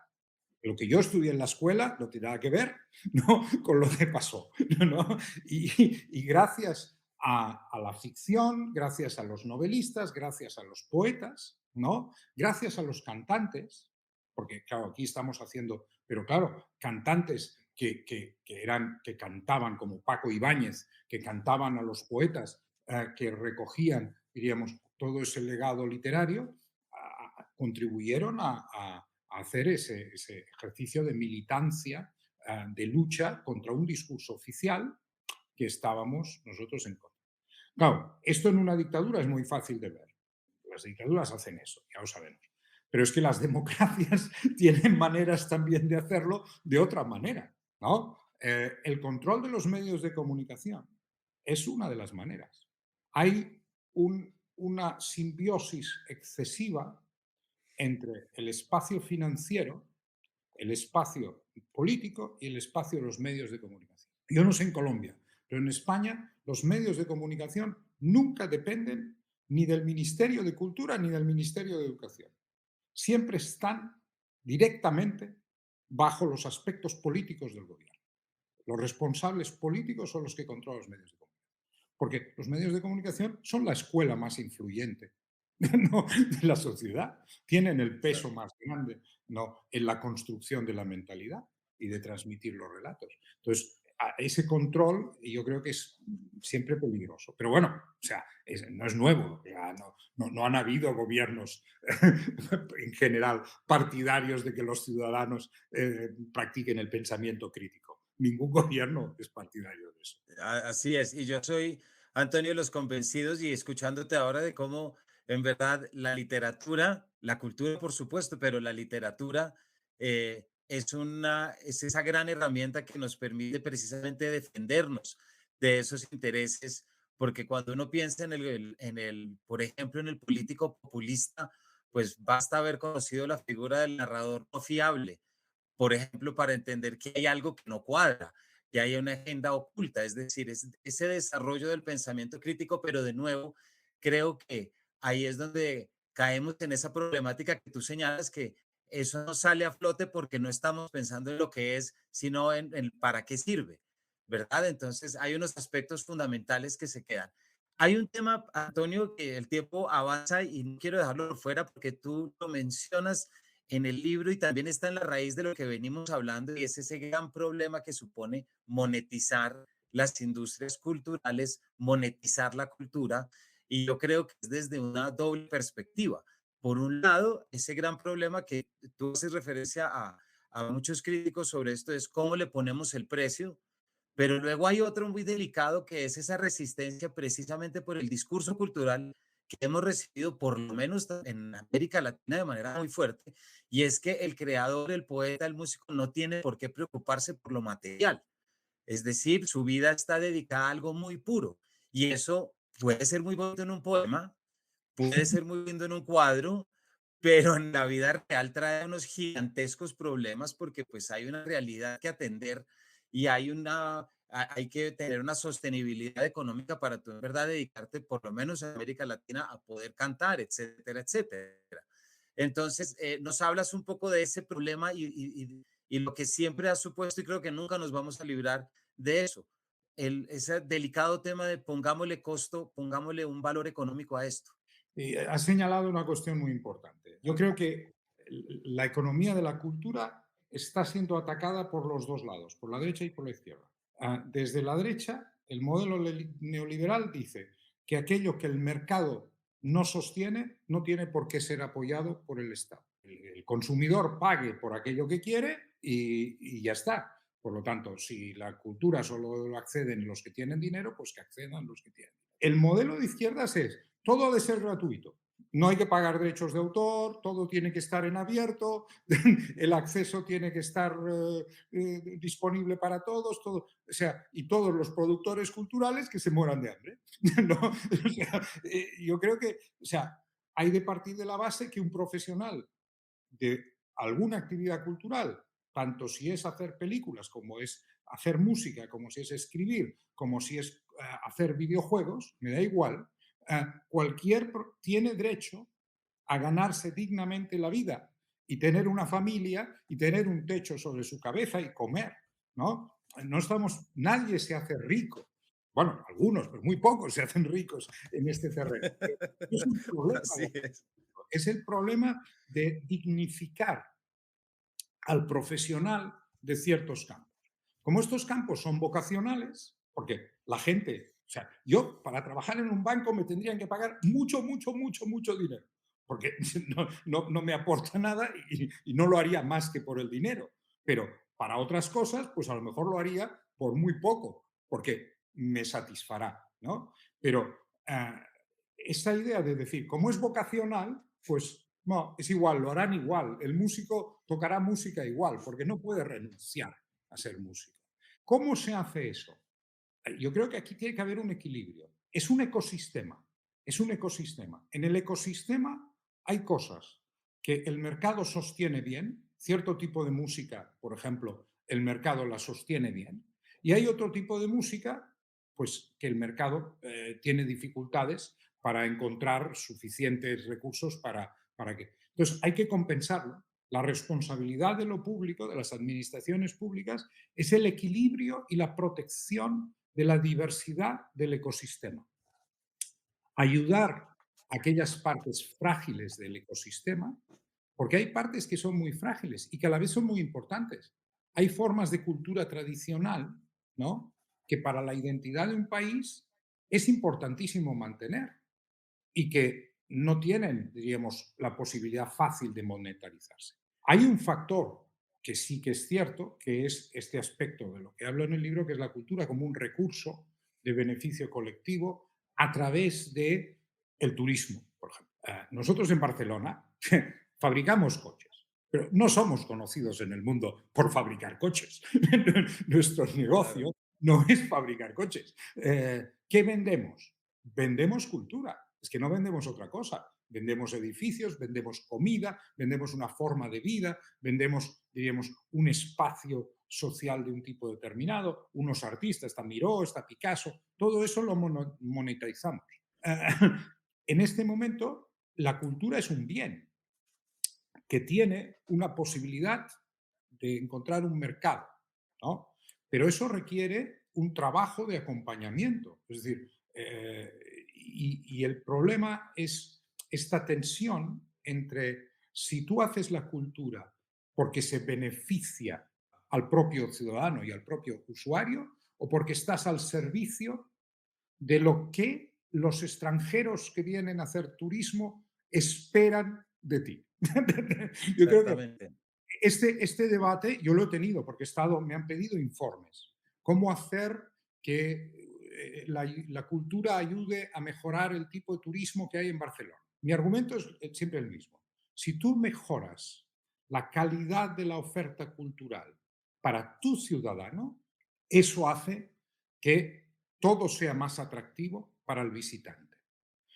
lo que yo estudié en la escuela, no tiene nada que ver, ¿no?, con lo que pasó, ¿no? Y gracias a la ficción, gracias a los novelistas, gracias a los poetas, ¿no?, gracias a los cantantes, porque claro, aquí estamos haciendo, pero claro, cantantes que cantaban como Paco Ibáñez, que cantaban a los poetas, que recogían, diríamos, todo ese legado literario, contribuyeron a hacer ese ejercicio de militancia, de lucha contra un discurso oficial que estábamos nosotros en contra. Claro, esto en una dictadura es muy fácil de ver. Las dictaduras hacen eso, ya lo sabemos. Pero es que las democracias tienen maneras también de hacerlo de otra manera, ¿no? El control de los medios de comunicación es una de las maneras. Hay una simbiosis excesiva entre el espacio financiero, el espacio político y el espacio de los medios de comunicación. Yo no sé en Colombia, pero en España los medios de comunicación nunca dependen ni del Ministerio de Cultura ni del Ministerio de Educación. Siempre están directamente bajo los aspectos políticos del gobierno. Los responsables políticos son los que controlan los medios de comunicación. Porque los medios de comunicación son la escuela más influyente, ¿no?, de la sociedad. Tienen el peso Claro. más grande, ¿no?, en la construcción de la mentalidad y de transmitir los relatos. Entonces, ese control yo creo que es siempre peligroso. Pero bueno, o sea, no es nuevo. Ya no han habido gobiernos en general partidarios de que los ciudadanos practiquen el pensamiento crítico. Ningún gobierno es partidario de eso. Así es, y yo soy, Antonio, de los convencidos y escuchándote ahora de cómo en verdad la literatura, la cultura por supuesto, pero la literatura es esa gran herramienta que nos permite precisamente defendernos de esos intereses, porque cuando uno piensa por ejemplo, en el político populista, pues basta haber conocido la figura del narrador no fiable, por ejemplo, para entender que hay algo que no cuadra, que hay una agenda oculta, es decir, es ese desarrollo del pensamiento crítico, pero de nuevo, creo que ahí es donde caemos en esa problemática que tú señalas, que eso no sale a flote porque no estamos pensando en lo que es, sino en para qué sirve, ¿verdad? Entonces, hay unos aspectos fundamentales que se quedan. Hay un tema, Antonio, que el tiempo avanza y no quiero dejarlo por fuera porque tú lo mencionas en el libro y también está en la raíz de lo que venimos hablando y es ese gran problema que supone monetizar las industrias culturales, monetizar la cultura. Y yo creo que es desde una doble perspectiva. por un lado, ese gran problema que tú haces referencia a muchos críticos sobre esto es cómo le ponemos el precio, pero luego hay otro muy delicado que es esa resistencia precisamente por el discurso cultural que hemos recibido, por lo menos en América Latina, de manera muy fuerte, y es que el creador, el poeta, el músico no tiene por qué preocuparse por lo material. Es decir, su vida está dedicada a algo muy puro y eso puede ser muy bonito en un poema, puede ser muy lindo en un cuadro, pero en la vida real trae unos gigantescos problemas porque pues hay una realidad que atender y hay que tener una sostenibilidad económica para tú en verdad dedicarte, por lo menos en América Latina, a poder cantar, etcétera, etcétera. Entonces, nos hablas un poco de ese problema y lo que siempre has supuesto y creo que nunca nos vamos a librar de eso. Ese delicado tema de pongámosle costo, pongámosle un valor económico a esto. Y has señalado una cuestión muy importante. Yo creo que la economía de la cultura está siendo atacada por los dos lados, por la derecha y por la izquierda. Desde la derecha, el modelo neoliberal dice que aquello que el mercado no sostiene no tiene por qué ser apoyado por el Estado. El consumidor pague por aquello que quiere y ya está. Por lo tanto, si la cultura solo lo acceden los que tienen dinero, pues que accedan los que tienen. El modelo de izquierdas es todo ha de ser gratuito. No hay que pagar derechos de autor, todo tiene que estar en abierto, el acceso tiene que estar disponible para todos, todo, o sea, y todos los productores culturales que se mueran de hambre. ¿No? O sea, yo creo que, o sea, hay de partir de la base que un profesional de alguna actividad cultural, tanto si es hacer películas, como es hacer música, como si es escribir, como si es hacer videojuegos, me da igual, cualquier tiene derecho a ganarse dignamente la vida y tener una familia y tener un techo sobre su cabeza y comer, ¿no? No estamos, nadie se hace rico. Bueno, algunos, pero muy pocos se hacen ricos en este terreno. Es un problema. Así es. Es el problema de dignificar al profesional de ciertos campos. Como estos campos son vocacionales, porque la gente, o sea, yo para trabajar en un banco me tendrían que pagar mucho, mucho, mucho, mucho dinero, porque no me aporta nada y no lo haría más que por el dinero. Pero para otras cosas, pues a lo mejor lo haría por muy poco, porque me satisfará, ¿no? Pero esta idea de decir, como es vocacional, pues no, es igual, lo harán igual. El músico tocará música igual, porque no puede renunciar a ser músico. ¿Cómo se hace eso? Yo creo que aquí tiene que haber un equilibrio. Es un ecosistema, es un ecosistema. En el ecosistema hay cosas que el mercado sostiene bien, cierto tipo de música, por ejemplo, el mercado la sostiene bien, y hay otro tipo de música, pues que el mercado tiene dificultades para encontrar suficientes recursos para que... Entonces, hay que compensarlo. La responsabilidad de lo público, de las administraciones públicas, es el equilibrio y la protección de la diversidad del ecosistema. Ayudar a aquellas partes frágiles del ecosistema, porque hay partes que son muy frágiles y que a la vez son muy importantes. Hay formas de cultura tradicional, ¿no?, que para la identidad de un país es importantísimo mantener y que no tienen, diríamos, la posibilidad fácil de monetarizarse. Hay un factor que sí que es cierto, que es este aspecto de lo que hablo en el libro, que es la cultura como un recurso de beneficio colectivo a través de el turismo, por ejemplo. Nosotros en Barcelona fabricamos coches, pero no somos conocidos en el mundo por fabricar coches. Nuestro Claro. negocio no es fabricar coches. ¿Qué vendemos? Vendemos cultura. Es que no vendemos otra cosa. Vendemos edificios, vendemos comida, vendemos una forma de vida, vendemos, diríamos, un espacio social de un tipo determinado, unos artistas, está Miró, está Picasso, todo eso lo monetizamos. En este momento, la cultura es un bien que tiene una posibilidad de encontrar un mercado, ¿no? Pero eso requiere un trabajo de acompañamiento. Es decir, y el problema es esta tensión entre si tú haces la cultura porque se beneficia al propio ciudadano y al propio usuario o porque estás al servicio de lo que los extranjeros que vienen a hacer turismo esperan de ti. Yo creo que Exactamente. este debate yo lo he tenido porque me han pedido informes. ¿Cómo hacer que la cultura ayude a mejorar el tipo de turismo que hay en Barcelona? Mi argumento es siempre el mismo. Si tú mejoras la calidad de la oferta cultural para tu ciudadano, eso hace que todo sea más atractivo para el visitante.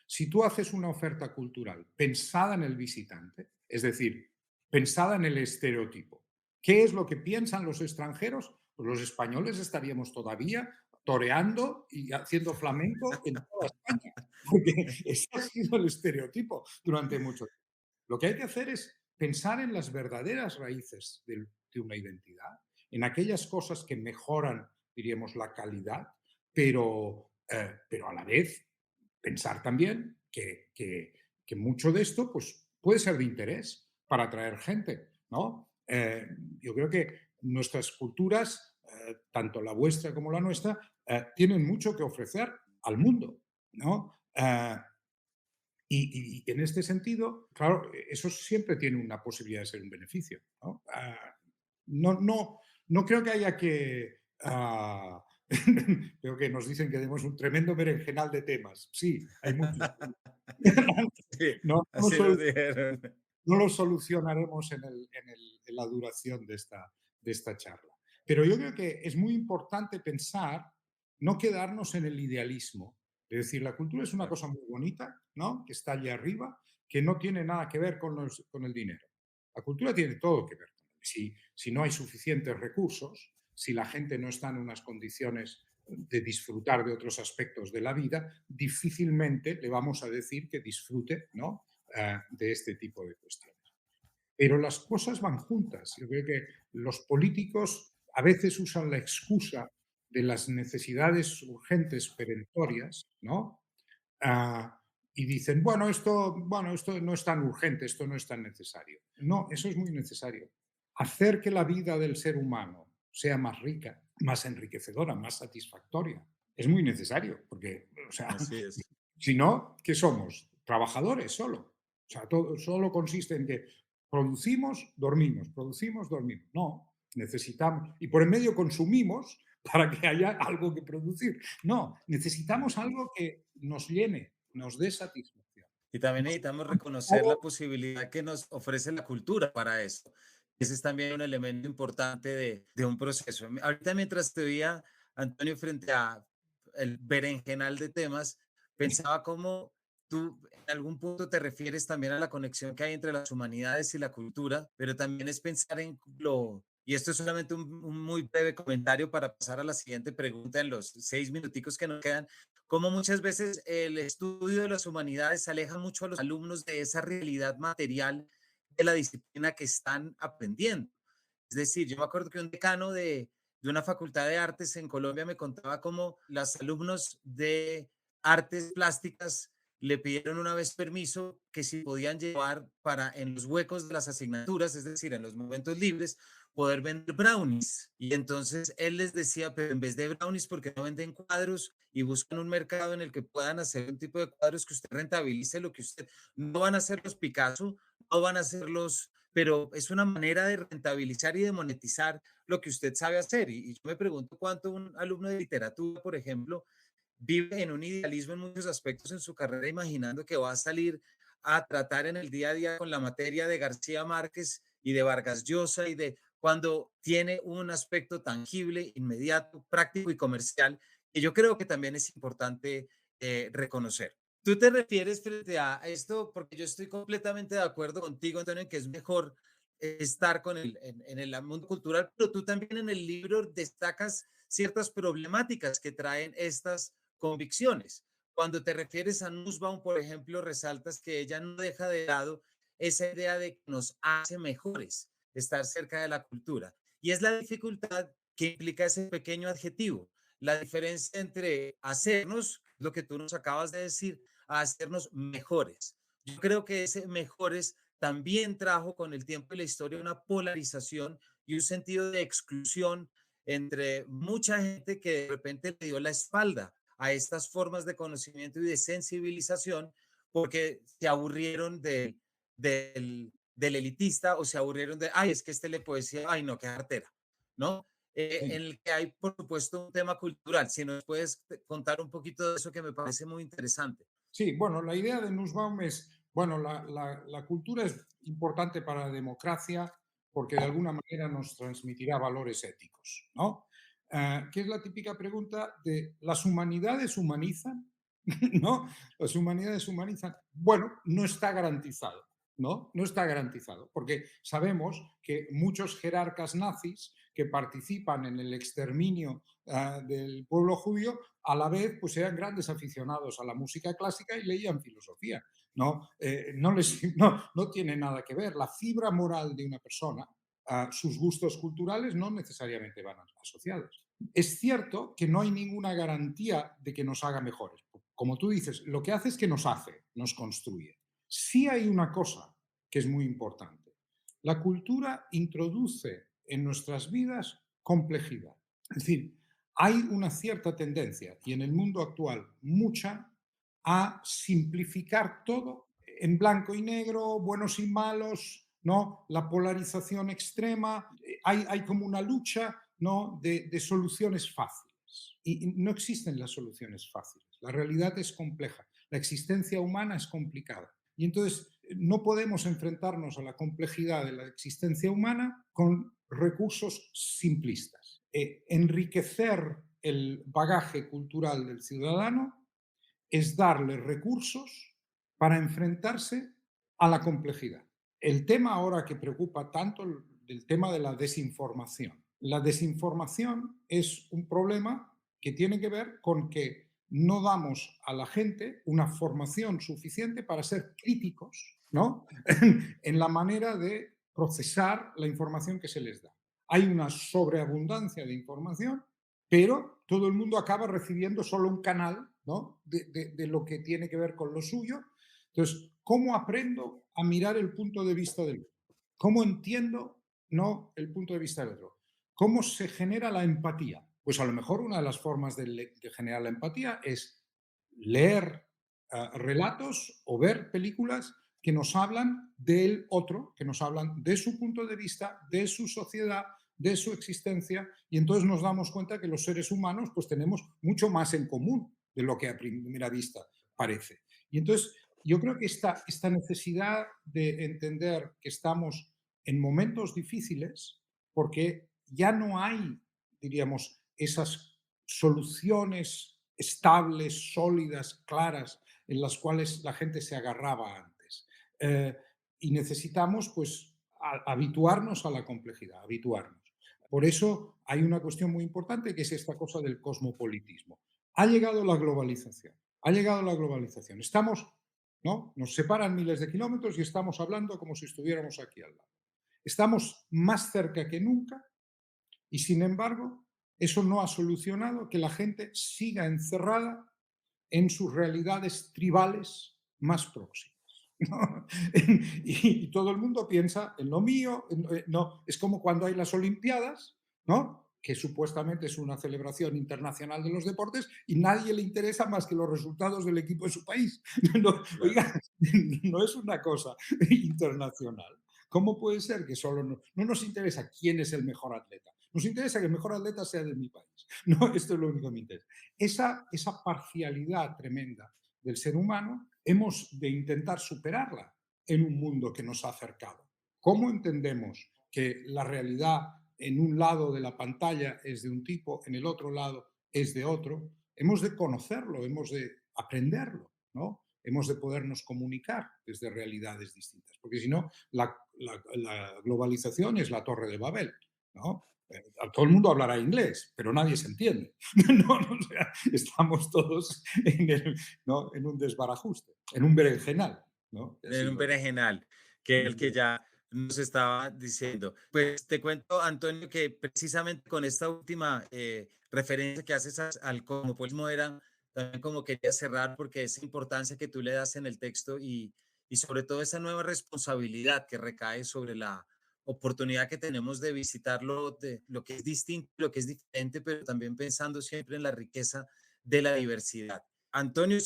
Si tú haces una oferta cultural pensada en el visitante, es decir, pensada en el estereotipo, ¿qué es lo que piensan los extranjeros? Pues los españoles estaríamos todavía toreando y haciendo flamenco en toda España, porque ese ha sido el estereotipo durante mucho tiempo. Lo que hay que hacer es pensar en las verdaderas raíces de una identidad, en aquellas cosas que mejoran, diríamos, la calidad, pero a la vez pensar también que mucho de esto pues, puede ser de interés para atraer gente, ¿no? Yo creo que nuestras culturas, tanto la vuestra como la nuestra, tienen mucho que ofrecer al mundo, ¿no? Y en este sentido, claro, eso siempre tiene una posibilidad de ser un beneficio, ¿no? No, no, no creo que haya que... creo que nos dicen que tenemos un tremendo berenjenal de temas. Sí, hay muchos. Sí, No, no, así nos dijeron. no lo solucionaremos en la duración de esta charla. Pero yo creo que es muy importante pensar, no quedarnos en el idealismo. Es decir, la cultura es una cosa muy bonita, ¿no? Que está allí arriba, que no tiene nada que ver con el dinero. La cultura tiene todo que ver con él. Si no hay suficientes recursos, si la gente no está en unas condiciones de disfrutar de otros aspectos de la vida, difícilmente le vamos a decir que disfrute, ¿no? De este tipo de cuestiones. Pero las cosas van juntas. Yo creo que los políticos a veces usan la excusa de las necesidades urgentes perentorias, ¿no? Ah, y dicen, bueno, esto no es tan urgente, esto no es tan necesario. No, eso es muy necesario. Hacer que la vida del ser humano sea más rica, más enriquecedora, más satisfactoria, es muy necesario, porque, o sea, Así es. si no, ¿qué somos? Trabajadores solo. O sea, todo solo consiste en que producimos, dormimos, producimos, dormimos. No, necesitamos, y por en medio consumimos para que haya algo que producir. No, necesitamos algo que nos llene, nos dé satisfacción. Y también Nos necesitamos hagamos reconocer la algo- posibilidad que nos ofrece la cultura para eso. Ese es también un elemento importante de un proceso. Ahorita mientras te veía, Antonio, frente a el berenjenal de temas, pensaba cómo tú en algún punto te refieres también a la conexión que hay entre las humanidades y la cultura, pero también es pensar en y esto es solamente un muy breve comentario para pasar a la siguiente pregunta en los 6 minuticos que nos quedan, como muchas veces el estudio de las humanidades aleja mucho a los alumnos de esa realidad material de la disciplina que están aprendiendo. Es decir, yo me acuerdo que un decano de una facultad de artes en Colombia me contaba cómo los alumnos de artes plásticas le pidieron una vez permiso que si podían llevar para en los huecos de las asignaturas, es decir, en los momentos libres, poder vender brownies. Y entonces él les decía, pero en vez de brownies, ¿por qué no venden cuadros y buscan un mercado en el que puedan hacer un tipo de cuadros que usted rentabilice lo que usted, no van a ser los Picasso, no van a ser los, pero es una manera de rentabilizar y de monetizar lo que usted sabe hacer. Y yo me pregunto cuánto un alumno de literatura, por ejemplo, vive en un idealismo en muchos aspectos en su carrera, imaginando que va a salir a tratar en el día a día con la materia de García Márquez y de Vargas Llosa y de cuando tiene un aspecto tangible, inmediato, práctico y comercial, que yo creo que también es importante reconocer. Tú te refieres frente a esto, porque yo estoy completamente de acuerdo contigo, Antonio, en que es mejor estar en el mundo cultural, pero tú también en el libro destacas ciertas problemáticas que traen estas convicciones. Cuando te refieres a Nussbaum, por ejemplo, resaltas que ella no deja de lado esa idea de que nos hace mejores estar cerca de la cultura. Y es la dificultad que implica ese pequeño adjetivo, la diferencia entre hacernos, lo que tú nos acabas de decir, a hacernos mejores. Yo creo que ese mejores también trajo con el tiempo y la historia una polarización y un sentido de exclusión entre mucha gente que de repente le dio la espalda a estas formas de conocimiento y de sensibilización porque se aburrieron del elitista o se aburrieron de, ay, es que este le poesía, ay, no, qué artera, ¿no? Sí. En el que hay, por supuesto, un tema cultural. Si nos puedes contar un poquito de eso que me parece muy interesante. Sí, bueno, la idea de Nussbaum es, bueno, la cultura es importante para la democracia porque de alguna manera nos transmitirá valores éticos, ¿no? Que es la típica pregunta de, ¿las humanidades humanizan? ¿No? ¿Las humanidades humanizan? Bueno, no está garantizado, ¿no? No está garantizado, porque sabemos que muchos jerarcas nazis que participan en el exterminio del pueblo judío a la vez pues eran grandes aficionados a la música clásica y leían filosofía. No, no tiene nada que ver. La fibra moral de una persona, sus gustos culturales no necesariamente van asociados. Es cierto que no hay ninguna garantía de que nos haga mejores. Como tú dices, lo que hace es que nos hace, nos construye. Sí hay una cosa que es muy importante. La cultura introduce en nuestras vidas complejidad. Es decir, hay una cierta tendencia, y en el mundo actual mucha, a simplificar todo en blanco y negro, buenos y malos, ¿no? La polarización extrema, hay como una lucha, ¿no? de soluciones fáciles. Y no existen las soluciones fáciles. La realidad es compleja. La existencia humana es complicada. Y entonces no podemos enfrentarnos a la complejidad de la existencia humana con recursos simplistas. Enriquecer el bagaje cultural del ciudadano es darle recursos para enfrentarse a la complejidad. El tema ahora que preocupa tanto, el tema de la desinformación. La desinformación es un problema que tiene que ver con que no damos a la gente una formación suficiente para ser críticos, ¿no? en la manera de procesar la información que se les da. Hay una sobreabundancia de información, pero todo el mundo acaba recibiendo solo un canal, ¿no? de lo que tiene que ver con lo suyo. Entonces, ¿cómo aprendo a mirar el punto de vista del otro? ¿Cómo entiendo, no, el punto de vista del otro? ¿Cómo se genera la empatía? Pues a lo mejor una de las formas de generar la empatía es leer relatos o ver películas que nos hablan del otro, que nos hablan de su punto de vista, de su sociedad, de su existencia, y entonces nos damos cuenta que los seres humanos pues tenemos mucho más en común de lo que a primera vista parece. Y entonces yo creo que esta necesidad de entender que estamos en momentos difíciles, porque ya no hay, diríamos, esas soluciones estables, sólidas, claras, en las cuales la gente se agarraba antes. Eh, y necesitamos, pues, habituarnos a la complejidad, habituarnos. Por eso hay una cuestión muy importante que es esta cosa del cosmopolitismo. Ha llegado la globalización, ha llegado la globalización. Estamos, ¿no? Nos separan miles de kilómetros y estamos hablando como si estuviéramos aquí al lado. Estamos más cerca que nunca y, sin embargo, eso no ha solucionado que la gente siga encerrada en sus realidades tribales más próximas. ¿No? Y todo el mundo piensa en lo mío, no, es como cuando hay las Olimpiadas, ¿no? Que supuestamente es una celebración internacional de los deportes y nadie le interesa más que los resultados del equipo de su país. No, Claro. oiga, no es una cosa internacional. ¿Cómo puede ser que solo no nos interesa quién es el mejor atleta? Nos interesa que el mejor atleta sea de mi país. No, esto es lo único que me interesa. Esa parcialidad tremenda del ser humano hemos de intentar superarla en un mundo que nos ha acercado. ¿Cómo entendemos que la realidad en un lado de la pantalla es de un tipo, en el otro lado es de otro? Hemos de conocerlo, hemos de aprenderlo, ¿no? Hemos de podernos comunicar desde realidades distintas, porque si no, la globalización es la torre de Babel, ¿no? Todo el mundo hablará inglés, pero nadie se entiende. No, no, o sea, estamos todos ¿no? en un desbarajuste, en un berenjenal. ¿No? En Así un lo digo. berenjenal, que el que ya nos estaba diciendo. Pues te cuento, Antonio, que precisamente con esta última referencia que haces al cosmopolismo era también como quería cerrar porque esa importancia que tú le das en el texto y sobre todo esa nueva responsabilidad que recae sobre la oportunidad que tenemos de visitarlo, de lo que es distinto, lo que es diferente, pero también pensando siempre en la riqueza de la diversidad. Antonio,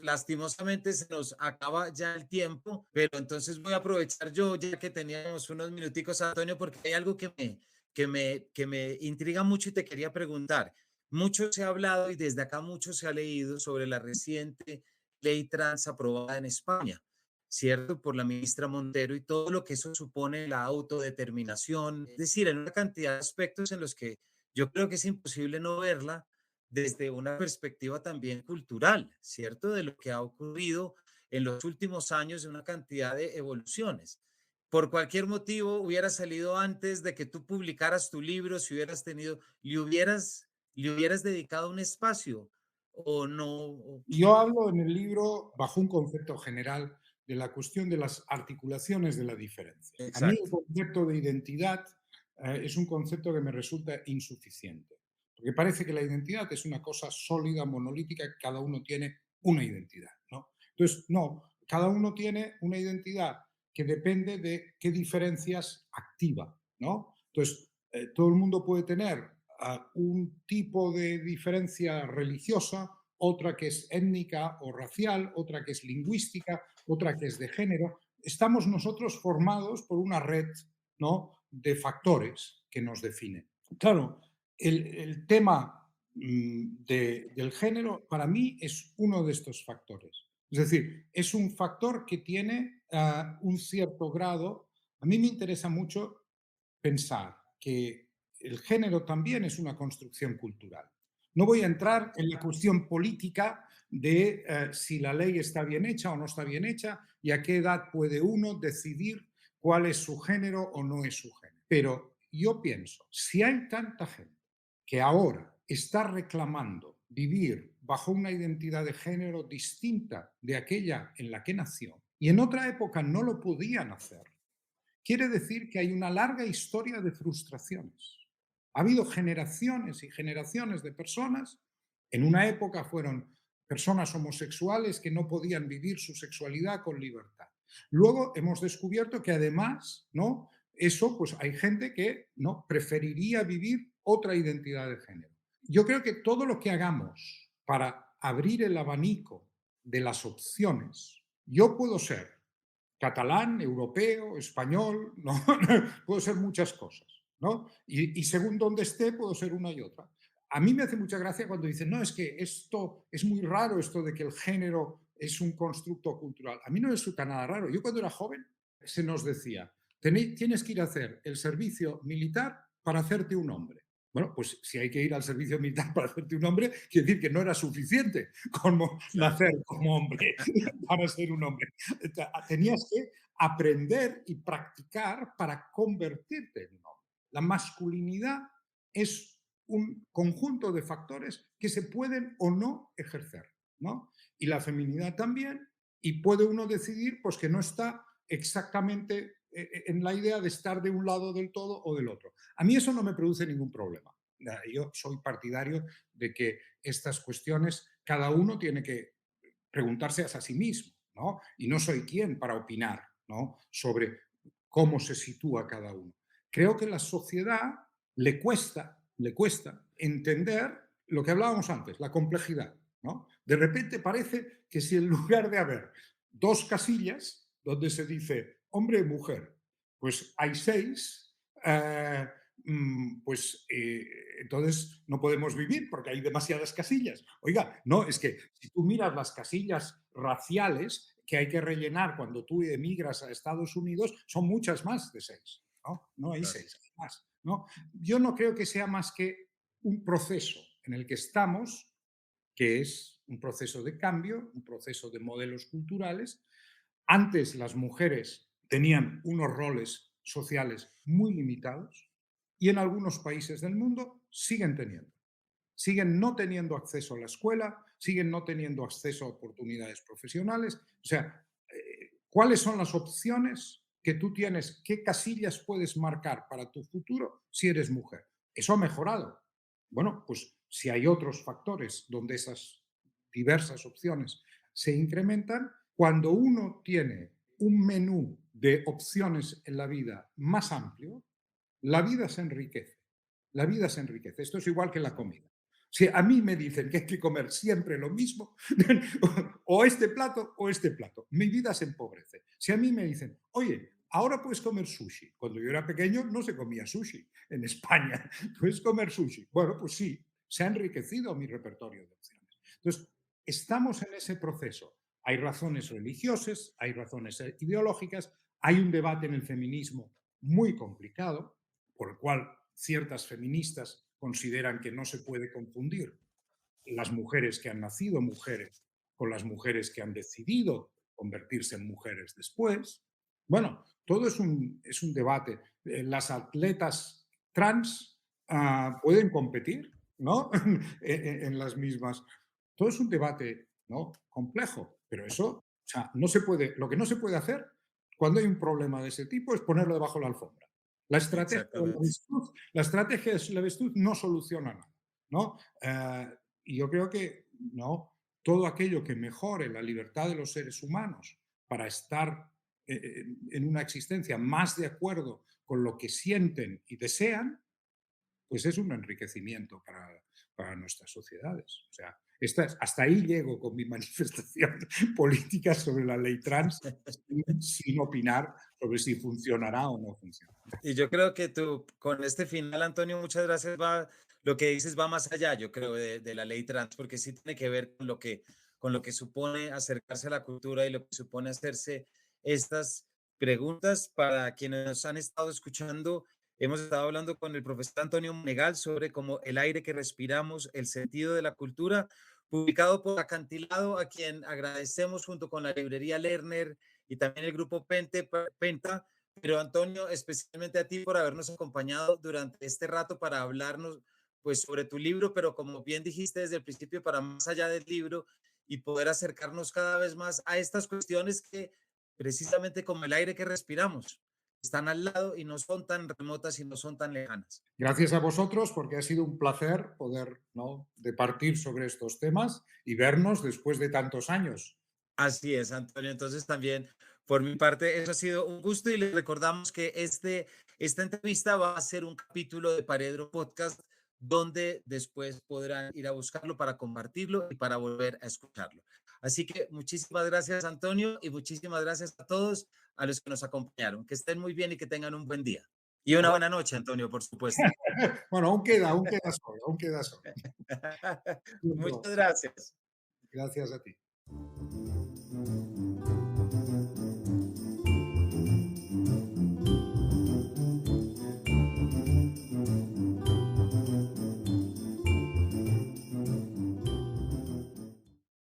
lastimosamente se nos acaba ya el tiempo, pero entonces voy a aprovechar yo, ya que teníamos unos minuticos, Antonio, porque hay algo que me intriga mucho y te quería preguntar. Mucho se ha hablado y desde acá mucho se ha leído sobre la reciente ley trans aprobada en España, ¿cierto? Por la ministra Montero y todo lo que eso supone la autodeterminación, es decir, en una cantidad de aspectos en los que yo creo que es imposible no verla desde una perspectiva también cultural, ¿cierto? De lo que ha ocurrido en los últimos años, de una cantidad de evoluciones. Por cualquier motivo, hubiera salido antes de que tú publicaras tu libro, si hubieras tenido, le hubieras dedicado un espacio o no. Yo hablo en el libro bajo un concepto general de la cuestión de las articulaciones de la diferencia. A mí el Exacto, concepto de identidad es un concepto que me resulta insuficiente, porque parece que la identidad es una cosa sólida, monolítica, que cada uno tiene una identidad, ¿no? Entonces, no, cada uno tiene una identidad que depende de qué diferencias activa, ¿no? Entonces, todo el mundo puede tener un tipo de diferencia religiosa, otra que es étnica o racial, otra que es lingüística, otra que es de género. Estamos nosotros formados por una red, ¿no?, de factores que nos definen. Claro, el tema del género para mí es uno de estos factores. Es decir, es un factor que tiene un cierto grado. A mí me interesa mucho pensar que el género también es una construcción cultural. No voy a entrar en la cuestión política de si la ley está bien hecha o no está bien hecha y a qué edad puede uno decidir cuál es su género o no es su género. Pero yo pienso, si hay tanta gente que ahora está reclamando vivir bajo una identidad de género distinta de aquella en la que nació y en otra época no lo podían hacer, quiere decir que hay una larga historia de frustraciones. Ha habido generaciones y generaciones de personas, en una época fueron personas homosexuales que no podían vivir su sexualidad con libertad. Luego hemos descubierto que además, ¿no?, eso, pues hay gente que no preferiría vivir otra identidad de género. Yo creo que todo lo que hagamos para abrir el abanico de las opciones, yo puedo ser catalán, europeo, español, ¿no? Puedo ser muchas cosas, ¿no? Y según donde esté, puedo ser una y otra. A mí me hace mucha gracia cuando dicen, no, es que esto es muy raro, esto de que el género es un constructo cultural. A mí no me resulta nada raro. Yo cuando era joven se nos decía, tienes que ir a hacer el servicio militar para hacerte un hombre. Bueno, pues si hay que ir al servicio militar para hacerte un hombre, quiere decir que no era suficiente como nacer como hombre para ser un hombre. Tenías que aprender y practicar para convertirte en un hombre. La masculinidad es un conjunto de factores que se pueden o no ejercer, ¿no? Y la feminidad también, y puede uno decidir pues que no está exactamente en la idea de estar de un lado del todo o del otro. A mí eso no me produce ningún problema. Yo soy partidario de que estas cuestiones cada uno tiene que preguntarse a sí mismo, ¿no? Y no soy quien para opinar, ¿no?, sobre cómo se sitúa cada uno. Creo que la sociedad le cuesta entender lo que hablábamos antes, la complejidad, ¿no? De repente parece que si en lugar de haber dos casillas donde se dice hombre y mujer, pues hay seis, pues entonces no podemos vivir porque hay demasiadas casillas. Oiga, no, es que si tú miras las casillas raciales que hay que rellenar cuando tú emigras a Estados Unidos, son muchas más de seis. No, no hay claro. seis, hay más. ¿No? Yo no creo que sea más que un proceso en el que estamos, que es un proceso de cambio, un proceso de modelos culturales. Antes las mujeres tenían unos roles sociales muy limitados y en algunos países del mundo siguen teniendo. Siguen no teniendo acceso a la escuela, siguen no teniendo acceso a oportunidades profesionales. O sea, ¿cuáles son las opciones que tú tienes? ¿Qué casillas puedes marcar para tu futuro si eres mujer? Eso ha mejorado. Bueno, pues si hay otros factores donde esas diversas opciones se incrementan, cuando uno tiene un menú de opciones en la vida más amplio, la vida se enriquece. La vida se enriquece. Esto es igual que la comida. Si a mí me dicen que hay que comer siempre lo mismo, o este plato, mi vida se empobrece. Si a mí me dicen, oye, ahora puedes comer sushi. Cuando yo era pequeño no se comía sushi en España. Puedes comer sushi. Bueno, pues sí, se ha enriquecido mi repertorio de opciones. Entonces, estamos en ese proceso. Hay razones religiosas, hay razones ideológicas, hay un debate en el feminismo muy complicado, por el cual ciertas feministas consideran que no se puede confundir las mujeres que han nacido mujeres con las mujeres que han decidido convertirse en mujeres después. Bueno, todo es un debate. Las atletas trans pueden competir, ¿no? En las mismas. Todo es un debate, ¿no? Complejo, pero eso, o sea, no se puede, lo que no se puede hacer cuando hay un problema de ese tipo es ponerlo debajo de la alfombra. Exactamente. La estrategia de la avestruz no soluciona nada, ¿no? Y yo creo que no, todo aquello que mejore la libertad de los seres humanos para estar en una existencia más de acuerdo con lo que sienten y desean, pues es un enriquecimiento para nuestras sociedades. O sea, hasta ahí llego con mi manifestación política sobre la ley trans, sin opinar sobre si funcionará o no funciona. Y yo creo que tú, con este final, Antonio, muchas gracias, lo que dices va más allá, yo creo, de la ley trans, porque sí tiene que ver con lo que supone acercarse a la cultura y lo que supone hacerse estas preguntas. Para quienes nos han estado escuchando, hemos estado hablando con el profesor Antonio Monegal sobre cómo el aire que respiramos, el sentido de la cultura, publicado por Acantilado, a quien agradecemos junto con la librería Lerner y también el grupo Penta, pero Antonio, especialmente a ti por habernos acompañado durante este rato para hablarnos pues sobre tu libro, pero como bien dijiste desde el principio, para más allá del libro y poder acercarnos cada vez más a estas cuestiones que precisamente como el aire que respiramos, están al lado y no son tan remotas y no son tan lejanas. Gracias a vosotros porque ha sido un placer poder, ¿no?, departir sobre estos temas y vernos después de tantos años. Así es, Antonio. Entonces también por mi parte, eso ha sido un gusto y les recordamos que esta entrevista va a ser un capítulo de Paredro Podcast donde después podrán ir a buscarlo para compartirlo y para volver a escucharlo. Así que muchísimas gracias, Antonio, y muchísimas gracias a todos a los que nos acompañaron. Que estén muy bien y que tengan un buen día. Y una buena noche, Antonio, por supuesto. Bueno, aún queda sol, aún queda sol. Muchas gracias. Gracias a ti.